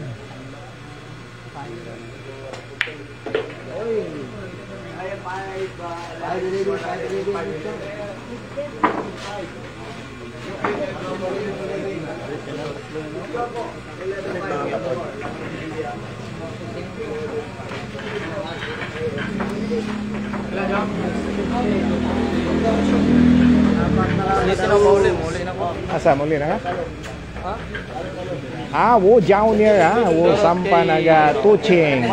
Speaker 2: Dito na muli na ko.
Speaker 3: Asa muli na ka? Wo junior wo sampa naga tuching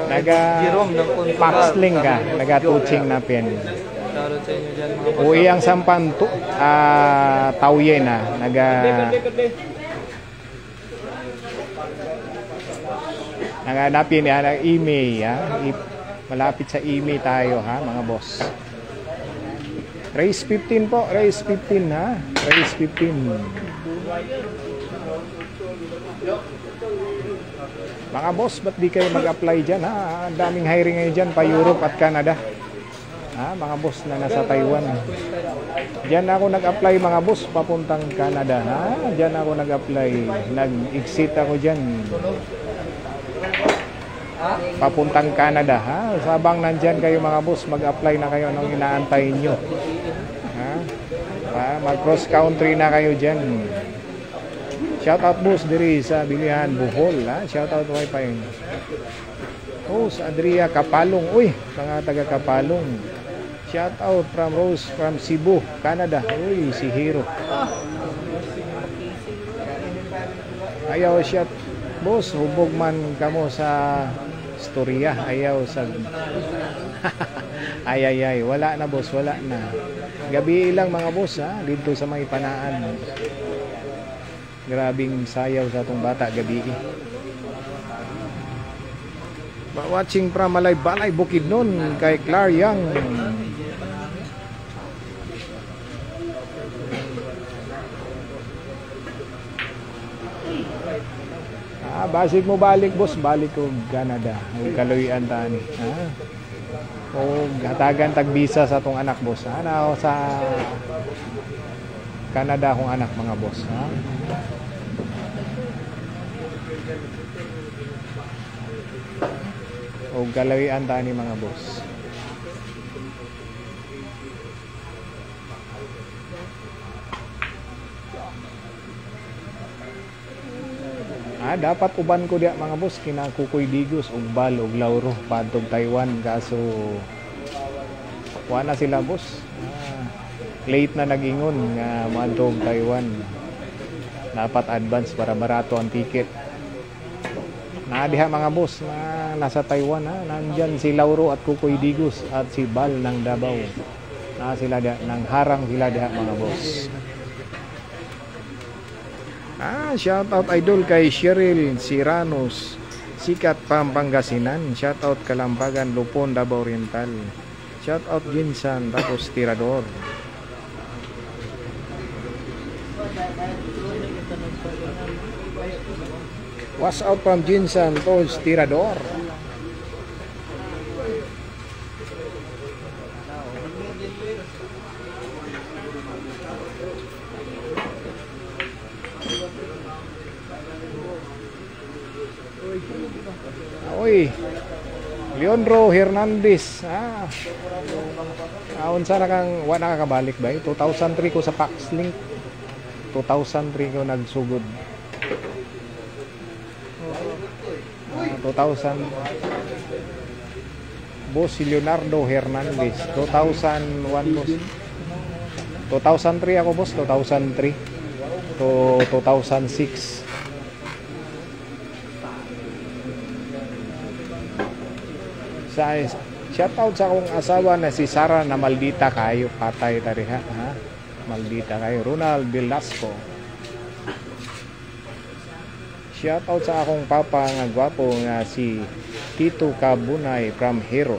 Speaker 3: naga paxling ka naga tuching na pin. Uy ang sampan tauye na naga napin ya email malapit sa email tayo mga boss. Race 15 po, race 15 race 15. Mga boss, ba't di kayo mag-apply dyan Ang daming hiring ngayon dyan pa Europe at Canada. Mga boss na nasa Taiwan. Diyan ako nag-apply mga boss papuntang Canada. Diyan ako nag-apply. Nag-exit ako dyan. Papuntang Canada Sabang nandyan kayo mga boss, mag-apply na kayo anong inaantay nyo. Mag-cross country na kayo dyan. Shout out boss diri sa Bilihan, Bohol Shout out wifi. Rose Adria Kapalong. Uy, mga taga Kapalong. Shout out from Rose from Cebu, Canada. Uy, si Hero. Ayaw shout boss, hubog man kamo sa storya. Ayaw sa ay wala na boss, wala na. Gabi lang mga boss dito sa may Panaan. Grabing sayaw sa atong bata gabi. Watching from Malay Balay Bukidnon kay Clar Yang. Basig mo balik boss, balik ko Canada. Kaloyan tani. O hatagan tagbisa sa atong anak boss. Ako sa Canada akong anak mga boss. O kaloyan tani mga boss. Dapat uban ko diya mga boss kina Kukoy Digos ug Bal ug Lauro padtog Taiwan kaso wala sila boss. Late na nagingon nga madtog Taiwan. Dapat advance para barato ang ticket. Diha mga boss na nasa Taiwan nandyan si Lauro at Kukoy Digos at si Bal ng Davao. Sila diha nang harang sila diha mga boss. Shout out idol kay Cheryl Siranos, Sikat Pampangasinan. Shout out Kalambagan, Lupon, Davao Oriental. Shout out Jinsan, tapos Tirador. What's out from Jinsan, tapos Tirador. Uy, Leonro Hernandez. Unsa na kang wala nakakabalik ba? 2003 ko sa Paxlink. 2003 ko nagsugod. 2000 boss si Leonardo Hernandez. 2001 boss. 2003 ako boss, 2003 to 2006. Shout out sa akong asawa na si Sara na maldita kayo, patay tariha maldita kayo. Ronald Velasco. Shout out sa akong papa nga gwapo nga si Tito Kabunay from Hero.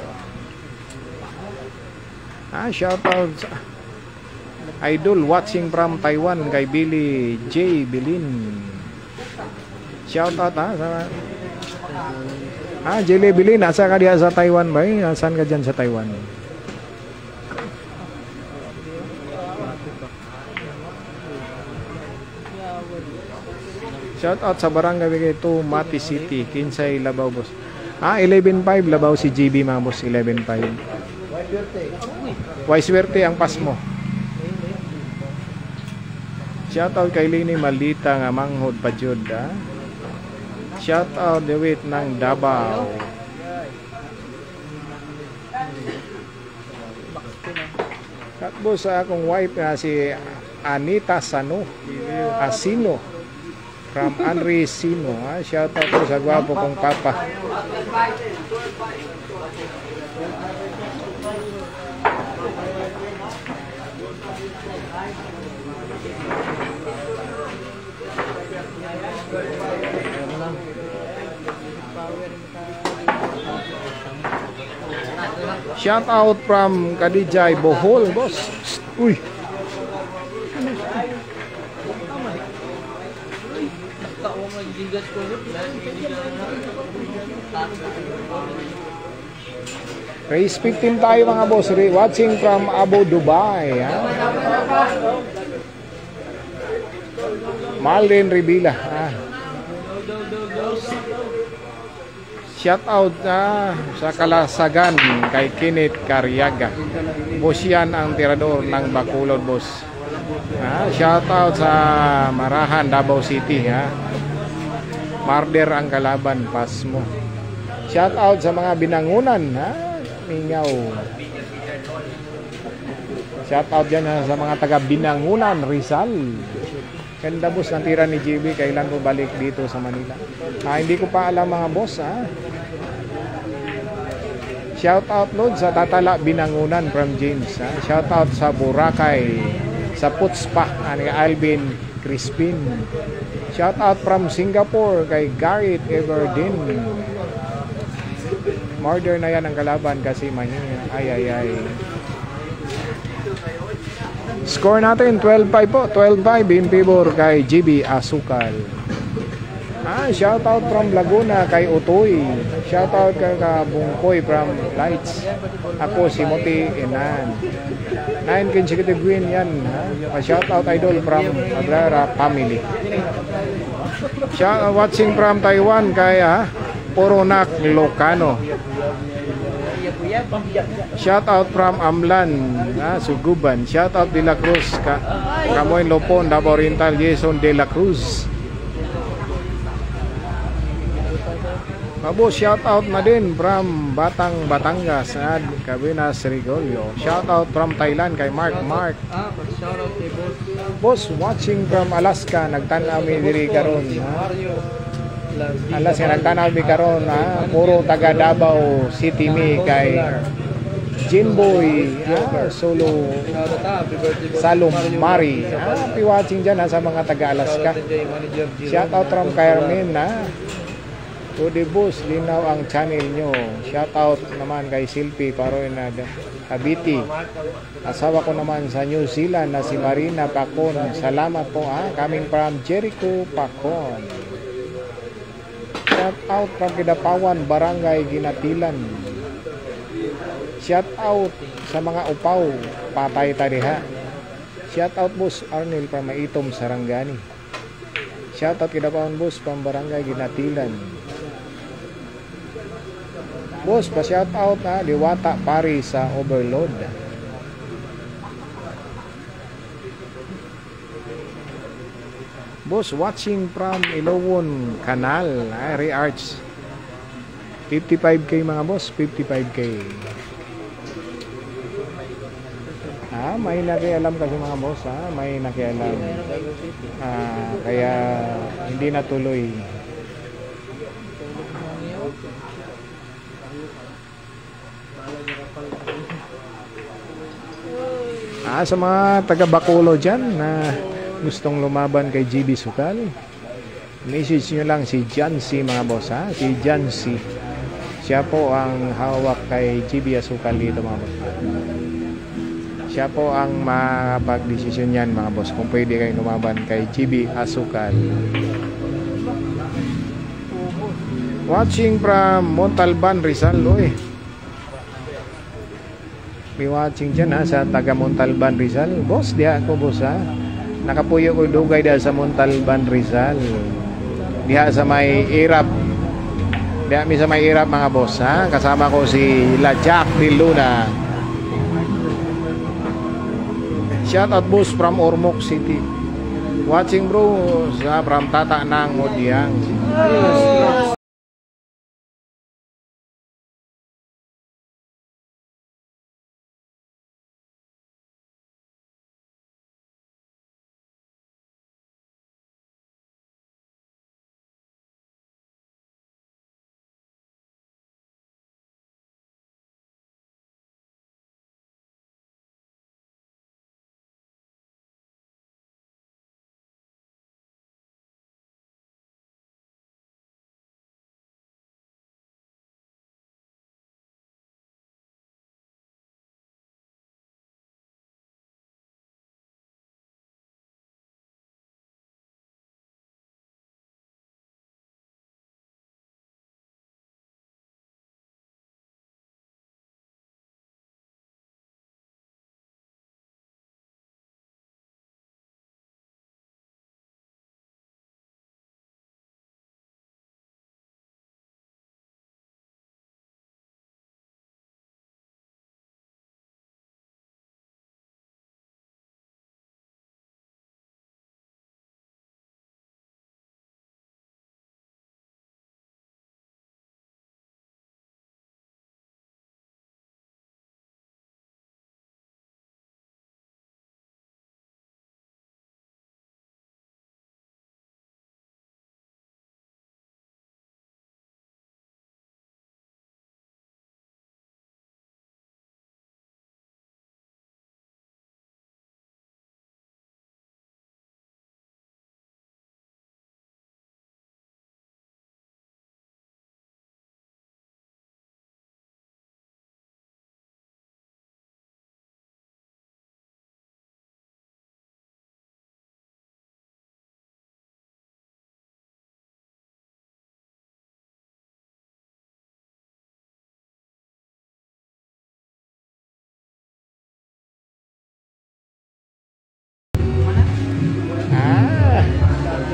Speaker 3: Shout out sa idol watching from Taiwan kay Billy J. Bilin. Shout out sa Jelly Bilin, asa ka diya sa Taiwan ba? Saan ka dyan sa Taiwan? Shout out sa Barangay Bigay 2, Mati City, Kinsay, Labaw, boss. 11.5 Labaw si GB mga boss, 11.5. Why swerte ang pas mo. Shout out kay Lini Maldita nga manghod pa jud. Shout out Dewit ng Davao. At boss sa akong wife na si Anita Asino from Henry Sino. Shout out po sa gwapo kong papa. Shout out from Kadijay Bohol, boss. Uy. Race 15 tayo mga boss. Watching from Abu Dubai. Malden Ribila. Shout out sa Kalasagan kay Kenneth Cariaga. Boss yan ang tirador ng Bacolod, boss. Shout out sa Marahan, Davao City. Marder ang kalaban, pas mo. Shout out sa mga binangunan. Mingaw. Shout out dyan sa mga taga Binangunan, Rizal. Ganda boss ng tira ni JB. Kailan ko balik dito sa Manila? Hindi ko pa alam mga boss. Shout out Lord sa Tatala Binangunan from James. Shout out sa Boracay, sa Putspa, ni Alvin Crispin. Shout out from Singapore kay Garrett Everdeen. Murder na yan ang kalaban kasi mahinga. Ay. Score natin 12-5 po. 12-5 in favor kay GB Asukal. Shout out from Laguna kay Utoy. Shout out kay Bungkoy from Lights. Ako si Moti Enan. 9 consecutive win yan. Shout out idol from Abrera family. Shout watching from Taiwan kay Poronak Locano. Shout out from Amlan, Suguban. Shout out De La Cruz, Camoy Lopon, Davao Oriental, Jason De La Cruz. Mabo, shout out na din from Batangas, Cabinas Rigolio. Shout out from Thailand kay Mark. Boss, watching from Alaska, nagtanaw mi diri karon. Alas nga nagtanaw mi karon, puro taga Davao City mi kay Jinboy, Solo Salom Mari. Happy watching dyan sa mga taga Alaska. Shout out from Carmen. Udi boss, linaw ang channel nyo. Shout out naman kay Silpi Paroy na Habiti. Asawa ko naman sa New Zealand na si Marina Pacon. Salamat po coming from Jericho Pacon. Shout out from Kidapawan, Barangay Ginatilan. Shout out sa mga upaw, patay tariha. Shout out boss Arnel from Maitom, Sarangani. Shout out Kidapawan boss from Barangay Ginatilan. Boss, pa-shout out Liwata Pari sa Overload. Boss, watching from Ilowon Canal, Re-Arch. 55k mga boss, 55k. May nakialam kasi mga boss, may nakialam. Kaya hindi natuloy. Sa mga taga Bacolod dyan na gustong lumaban kay GB Sukal, message nyo lang si Jancy mga boss, si Jancy. Siya po ang hawak kay GB Asukal dito mga boss. Siya po ang mapag-desisyon yan mga boss kung pwede kayong lumaban kay GB Asukal. Watching from Montalban, Rizal. May watching dyan sa taga Montalban, Rizal. Boss, di ako boss Nakapuyo ko dugay dahil sa Montalban, Rizal. diha sa may Irap. Diha mi sa may Irap mga boss, ha. Kasama ko si La Jack de Luna. Shout out boss from Ormoc City. Watching bro from Tata ng Modiang.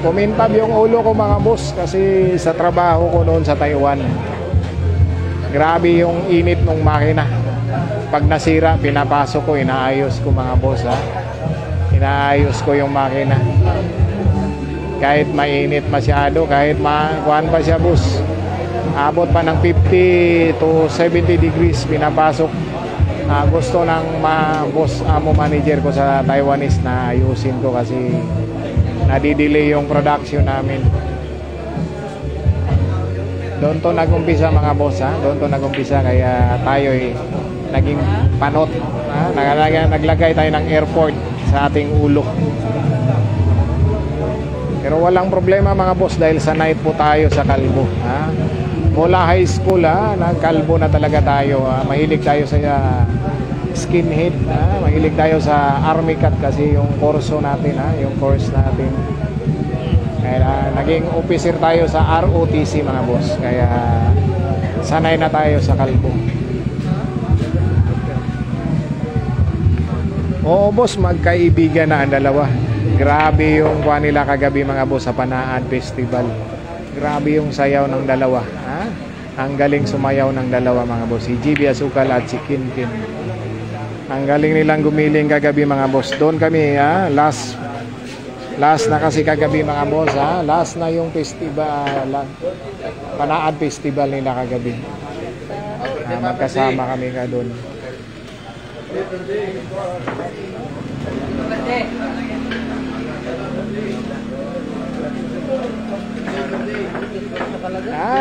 Speaker 3: Kumintab yung ulo ko mga boss kasi sa trabaho ko noon sa Taiwan. Grabe yung init ng makina. Pag nasira, pinapasok ko, inaayos ko mga boss, ha. Inaayos ko yung makina. Kahit mainit masyado, kahit kuhan pa siya boss. Abot pa ng 50 to 70 degrees pinapasok. Gusto ng boss amo manager ko sa Taiwanese na ayusin ko kasi nadidelay yung production namin. Doon to nagumpisa mga boss, ha. Doon to nagumpisa kaya tayo naging panot, ha? Naglagay tayo ng airport sa ating ulo. Pero walang problema mga boss dahil sanay po tayo sa kalbo, ha? Mula high school, ha, nagkalbo na talaga tayo, ha? Mahilig tayo sa skinhead, ha? Mahilig tayo sa army cut kasi yung kurso natin, ha? Yung course natin. Kaya naging officer tayo sa ROTC mga boss. Kaya sanay na tayo sa kalbo. Oo boss, magkaibigan na ang dalawa. Grabe yung kuha nila kagabi mga boss sa Panaan Festival. Grabe yung sayaw ng dalawa, ha? Ang galing sumayaw ng dalawa mga boss, si GB Asukal at si Kinkin. Ang galing nilang gumiling kagabi mga boss. Doon kami, ha? Last na kasi kagabi mga boss, ha? Last na yung festival, Panaan Festival nila kagabi. Magkasama kami ka doon.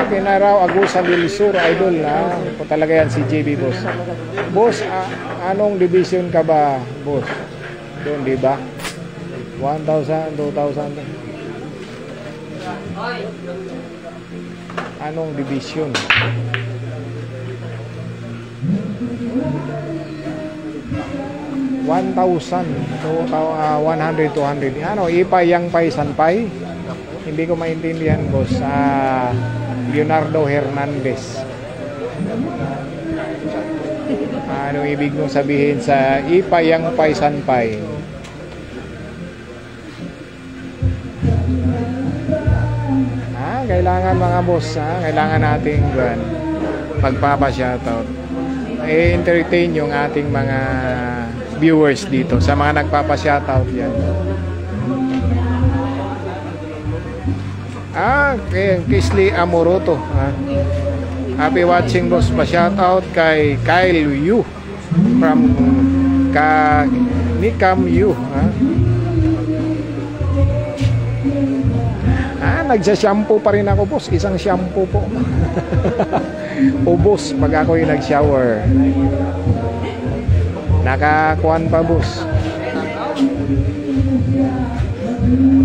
Speaker 3: Pinaraw Agusan del Sur, idol, ha? Po talaga yan si JB boss. Boss, anong division ka ba, boss? Doon, di ba? 1,000, 2,000. Anong division? 1,000 to 100, 200. Ano, ipay yang pay sanpay? Hindi ko maintindihan boss. Leonardo Hernandez. Ano ibig mong sabihin sa ipay yang pay sanpay? Ha? Kailangan mga boss, kailangan nating magpapa-shoutout. I-entertain yung ating mga viewers dito sa mga nagpapa-shoutout yan. Kisly Amoroto. Happy watching boss. Pa-shoutout kay Kyle Yu from Nikam Yu. Nagsa-shampoo pa rin ako boss. Isang shampoo po. Ubos pag ako yung nag-shower. Nakakuan pa boss.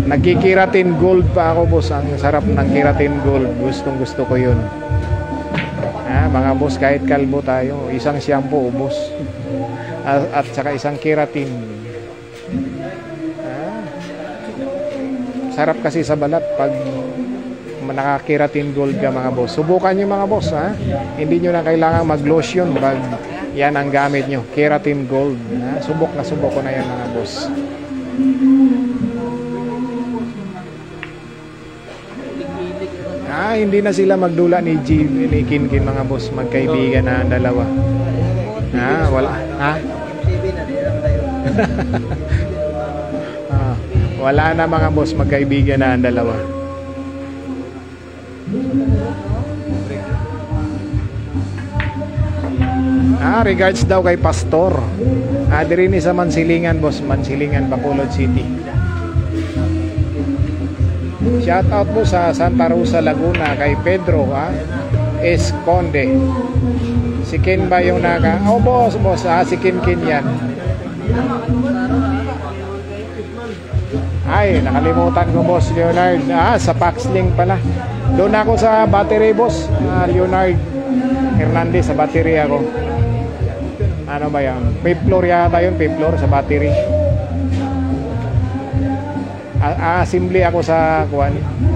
Speaker 3: Nagkikeratin gold pa ako boss. Ang sarap ng keratin gold. Gustong gusto ko yun. Mga boss, kahit kalbo tayo, isang shampoo ubos. At saka isang keratin. Sarap kasi sa balat pag nakakeratin gold ka mga boss. Subukan nyo mga boss. Hindi nyo na kailangan mag-lotion pag yan ang gamit nyo. Keratin gold. Subok na subok ko na yan mga boss. Hindi na sila magdula ni Kinkin mga boss. Magkaibigan na ang dalawa. Wala. Wala na mga boss. Magkaibigan na ang dalawa. Regards daw kay Pastor. Diri ni sa Mansilingan boss. Mansilingan, Bacolod City. Shout out po sa Santa Rosa, Laguna kay Pedro Esconde. Si Ken ba yung boss, si Ken yan. Ay, nakalimutan ko boss Leonard. Sa Paxling pala. Doon ako sa battery boss. Leonard Hernandez sa battery ako. Ano ba yan? 5th floor yata yun, 5th floor sa battery. Assembly ako sa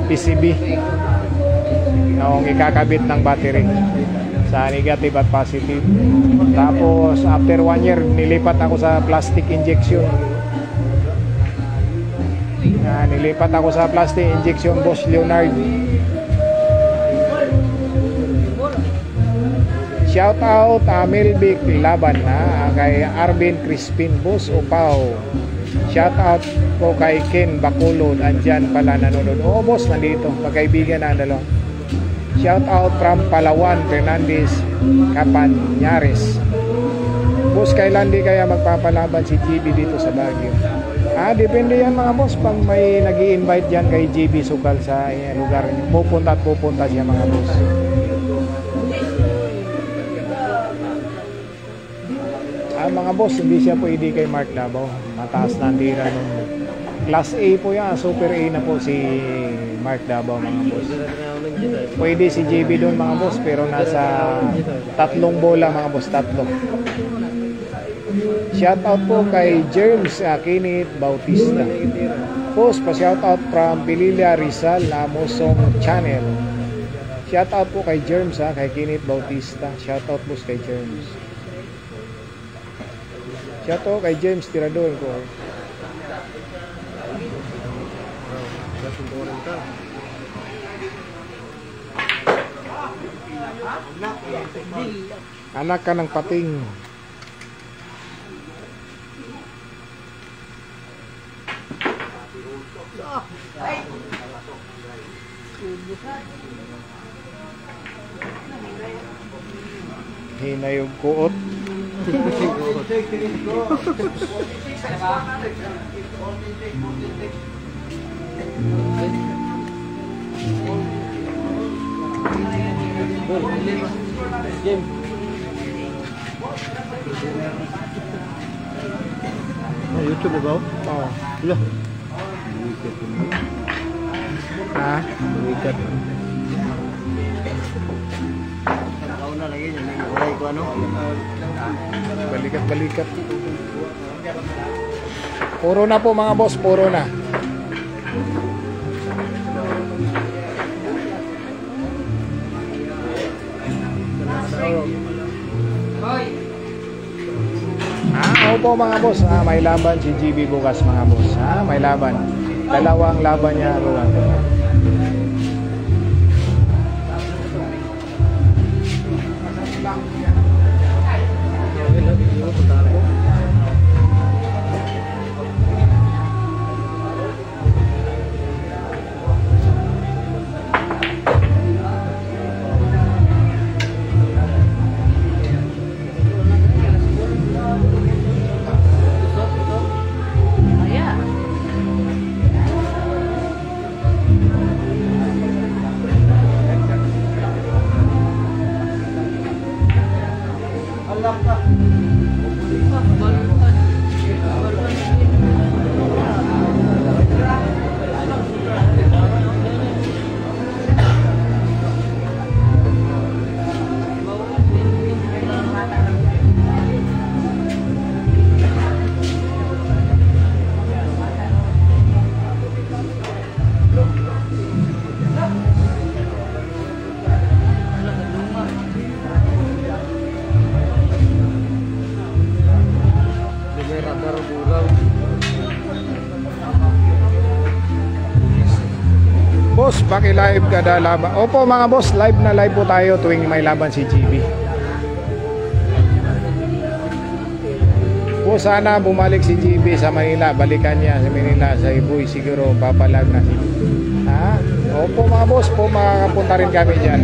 Speaker 3: PCB noong ikakabit ng battery sa negative at positive. Tapos after 1 year nilipat ako sa plastic injection. Nilipat ako sa plastic injection boss Leonard. Shout out Melvic Laban kay Arvin Crispin boss Upaw. Shout out po kay Ken Bacolod. Andyan pala nanonood. Boss, nandito. Magkaibigan na dalawa. Shout out from Palawan, Fernandez Capañares. Boss, kailan di kaya magpapalaban si GB dito sa Baguio? Depende yan mga boss. Pag may nag-i-invite dyan kay GB Sukal sa lugar niyo, pupunta at pupunta siya mga boss. Mga boss, hindi siya pwede kay Mark Labaw. Mataas na ang tira nung Class A po yan. Super A na po si Mark Labaw mga boss. Pwede si JB doon mga boss, pero nasa 3 bola mga boss, 3. Shout out po kay Germs Kenneth Bautista. Boss, pa-shout out from Pililla Rizal Amosong Channel. Shout out po kay Germs kay Kenneth Bautista. Shout out boss kay Germs. Shout out kay James Tirador ko. Anak ka ng pating. Hinayog kuot.
Speaker 2: YouTube ba?
Speaker 3: Oo.
Speaker 2: Wala.
Speaker 3: Wicked.
Speaker 2: Na lagi niya ning oray ko ano.
Speaker 3: Balikat. Puro na po mga boss, puro na. Opo mga boss, may laban si GB bukas mga boss. May laban. Dalawang laban niya.
Speaker 2: puntahan ko.
Speaker 3: Boss, paki-live kada laban. Opo mga boss, live na live po tayo tuwing may laban si GB. Po sana bumalik si GB sa Manila, balikan niya sa Manila, sa Ibuy siguro papalag na si. Ha? Opo mga boss, po makakapunta rin kami diyan.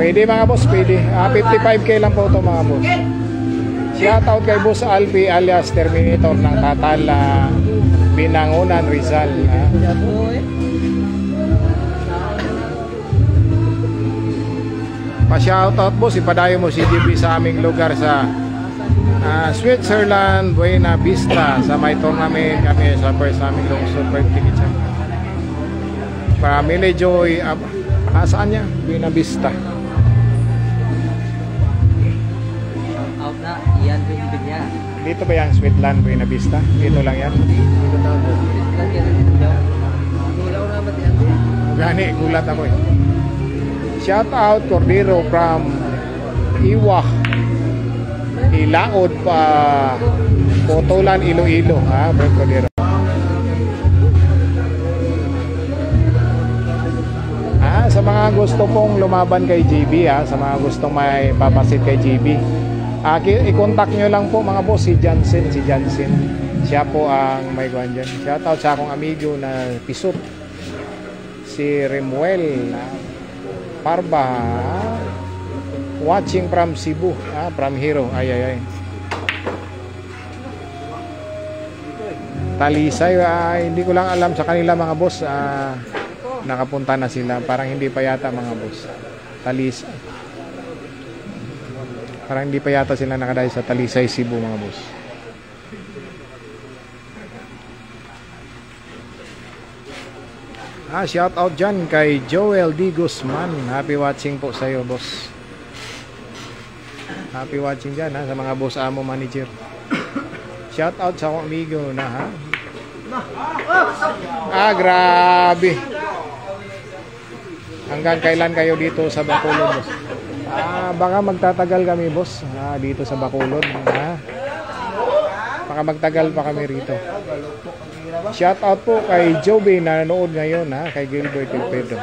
Speaker 3: Pwede mga boss, pwede. 55k lang po to mga boss. Shoutout kay Boss Alpi alias Terminator ng Tatala, Binangonan, Rizal. Ha? Pa-shoutout boss, ipadayo mo si GB sa aming lugar sa Switzerland, Buena Vista. Sa may tournament kami sa first naming long super ticket siya. Family Joy, saan niya? Buena Vista. Dito ba yan? Switzerland, Buena Vista? Dito lang yan? Gani, gulat ako eh. Shout out Cordero from Iwah, Ilaod pa Potolan, Iloilo. Ha, Brad Cordero. Sa mga gusto pong lumaban kay GB, sa mga gustong may papasit kay GB, i-contact nyo lang po mga boss si Jansen. Siya po ang may guwan dyan. Shoutout sa akong amigo na Pisot, si Remuel Parba, watching from Cebu, from Hero. Ay. Talisay, hindi ko lang alam sa kanila mga boss. Nakapunta na sila, parang hindi pa yata mga boss. Talisay, parang hindi pa yata sila nakadahil sa Talisay, Cebu mga boss. Shout out dyan kay Joel D. Guzman. Happy watching po sa iyo boss. Happy watching dyan sa mga boss amo manager. Shout out sa akong amigo na grabe. Hanggang kailan kayo dito sa Bacolod boss? Baka magtatagal kami boss dito sa Bacolod. Baka magtagal pa kami rito. Shout out po kay Joby na nanood ngayon kay Gilbert Pedro.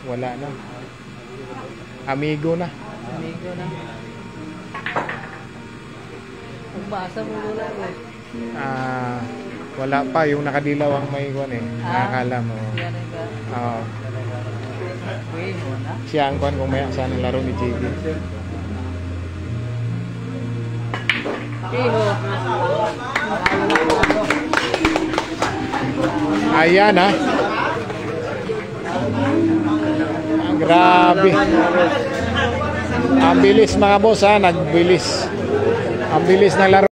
Speaker 3: Wala na. Amigo na.
Speaker 1: Umbasa mo dula boss.
Speaker 3: Wala pa yung nakadilaw ang may kuan nakakala mo. Oo. Siya ang kuan kung may saan ang laro ni JB. Ayan grabe. Ang bilis mga boss nagbilis. Ang bilis ng laro.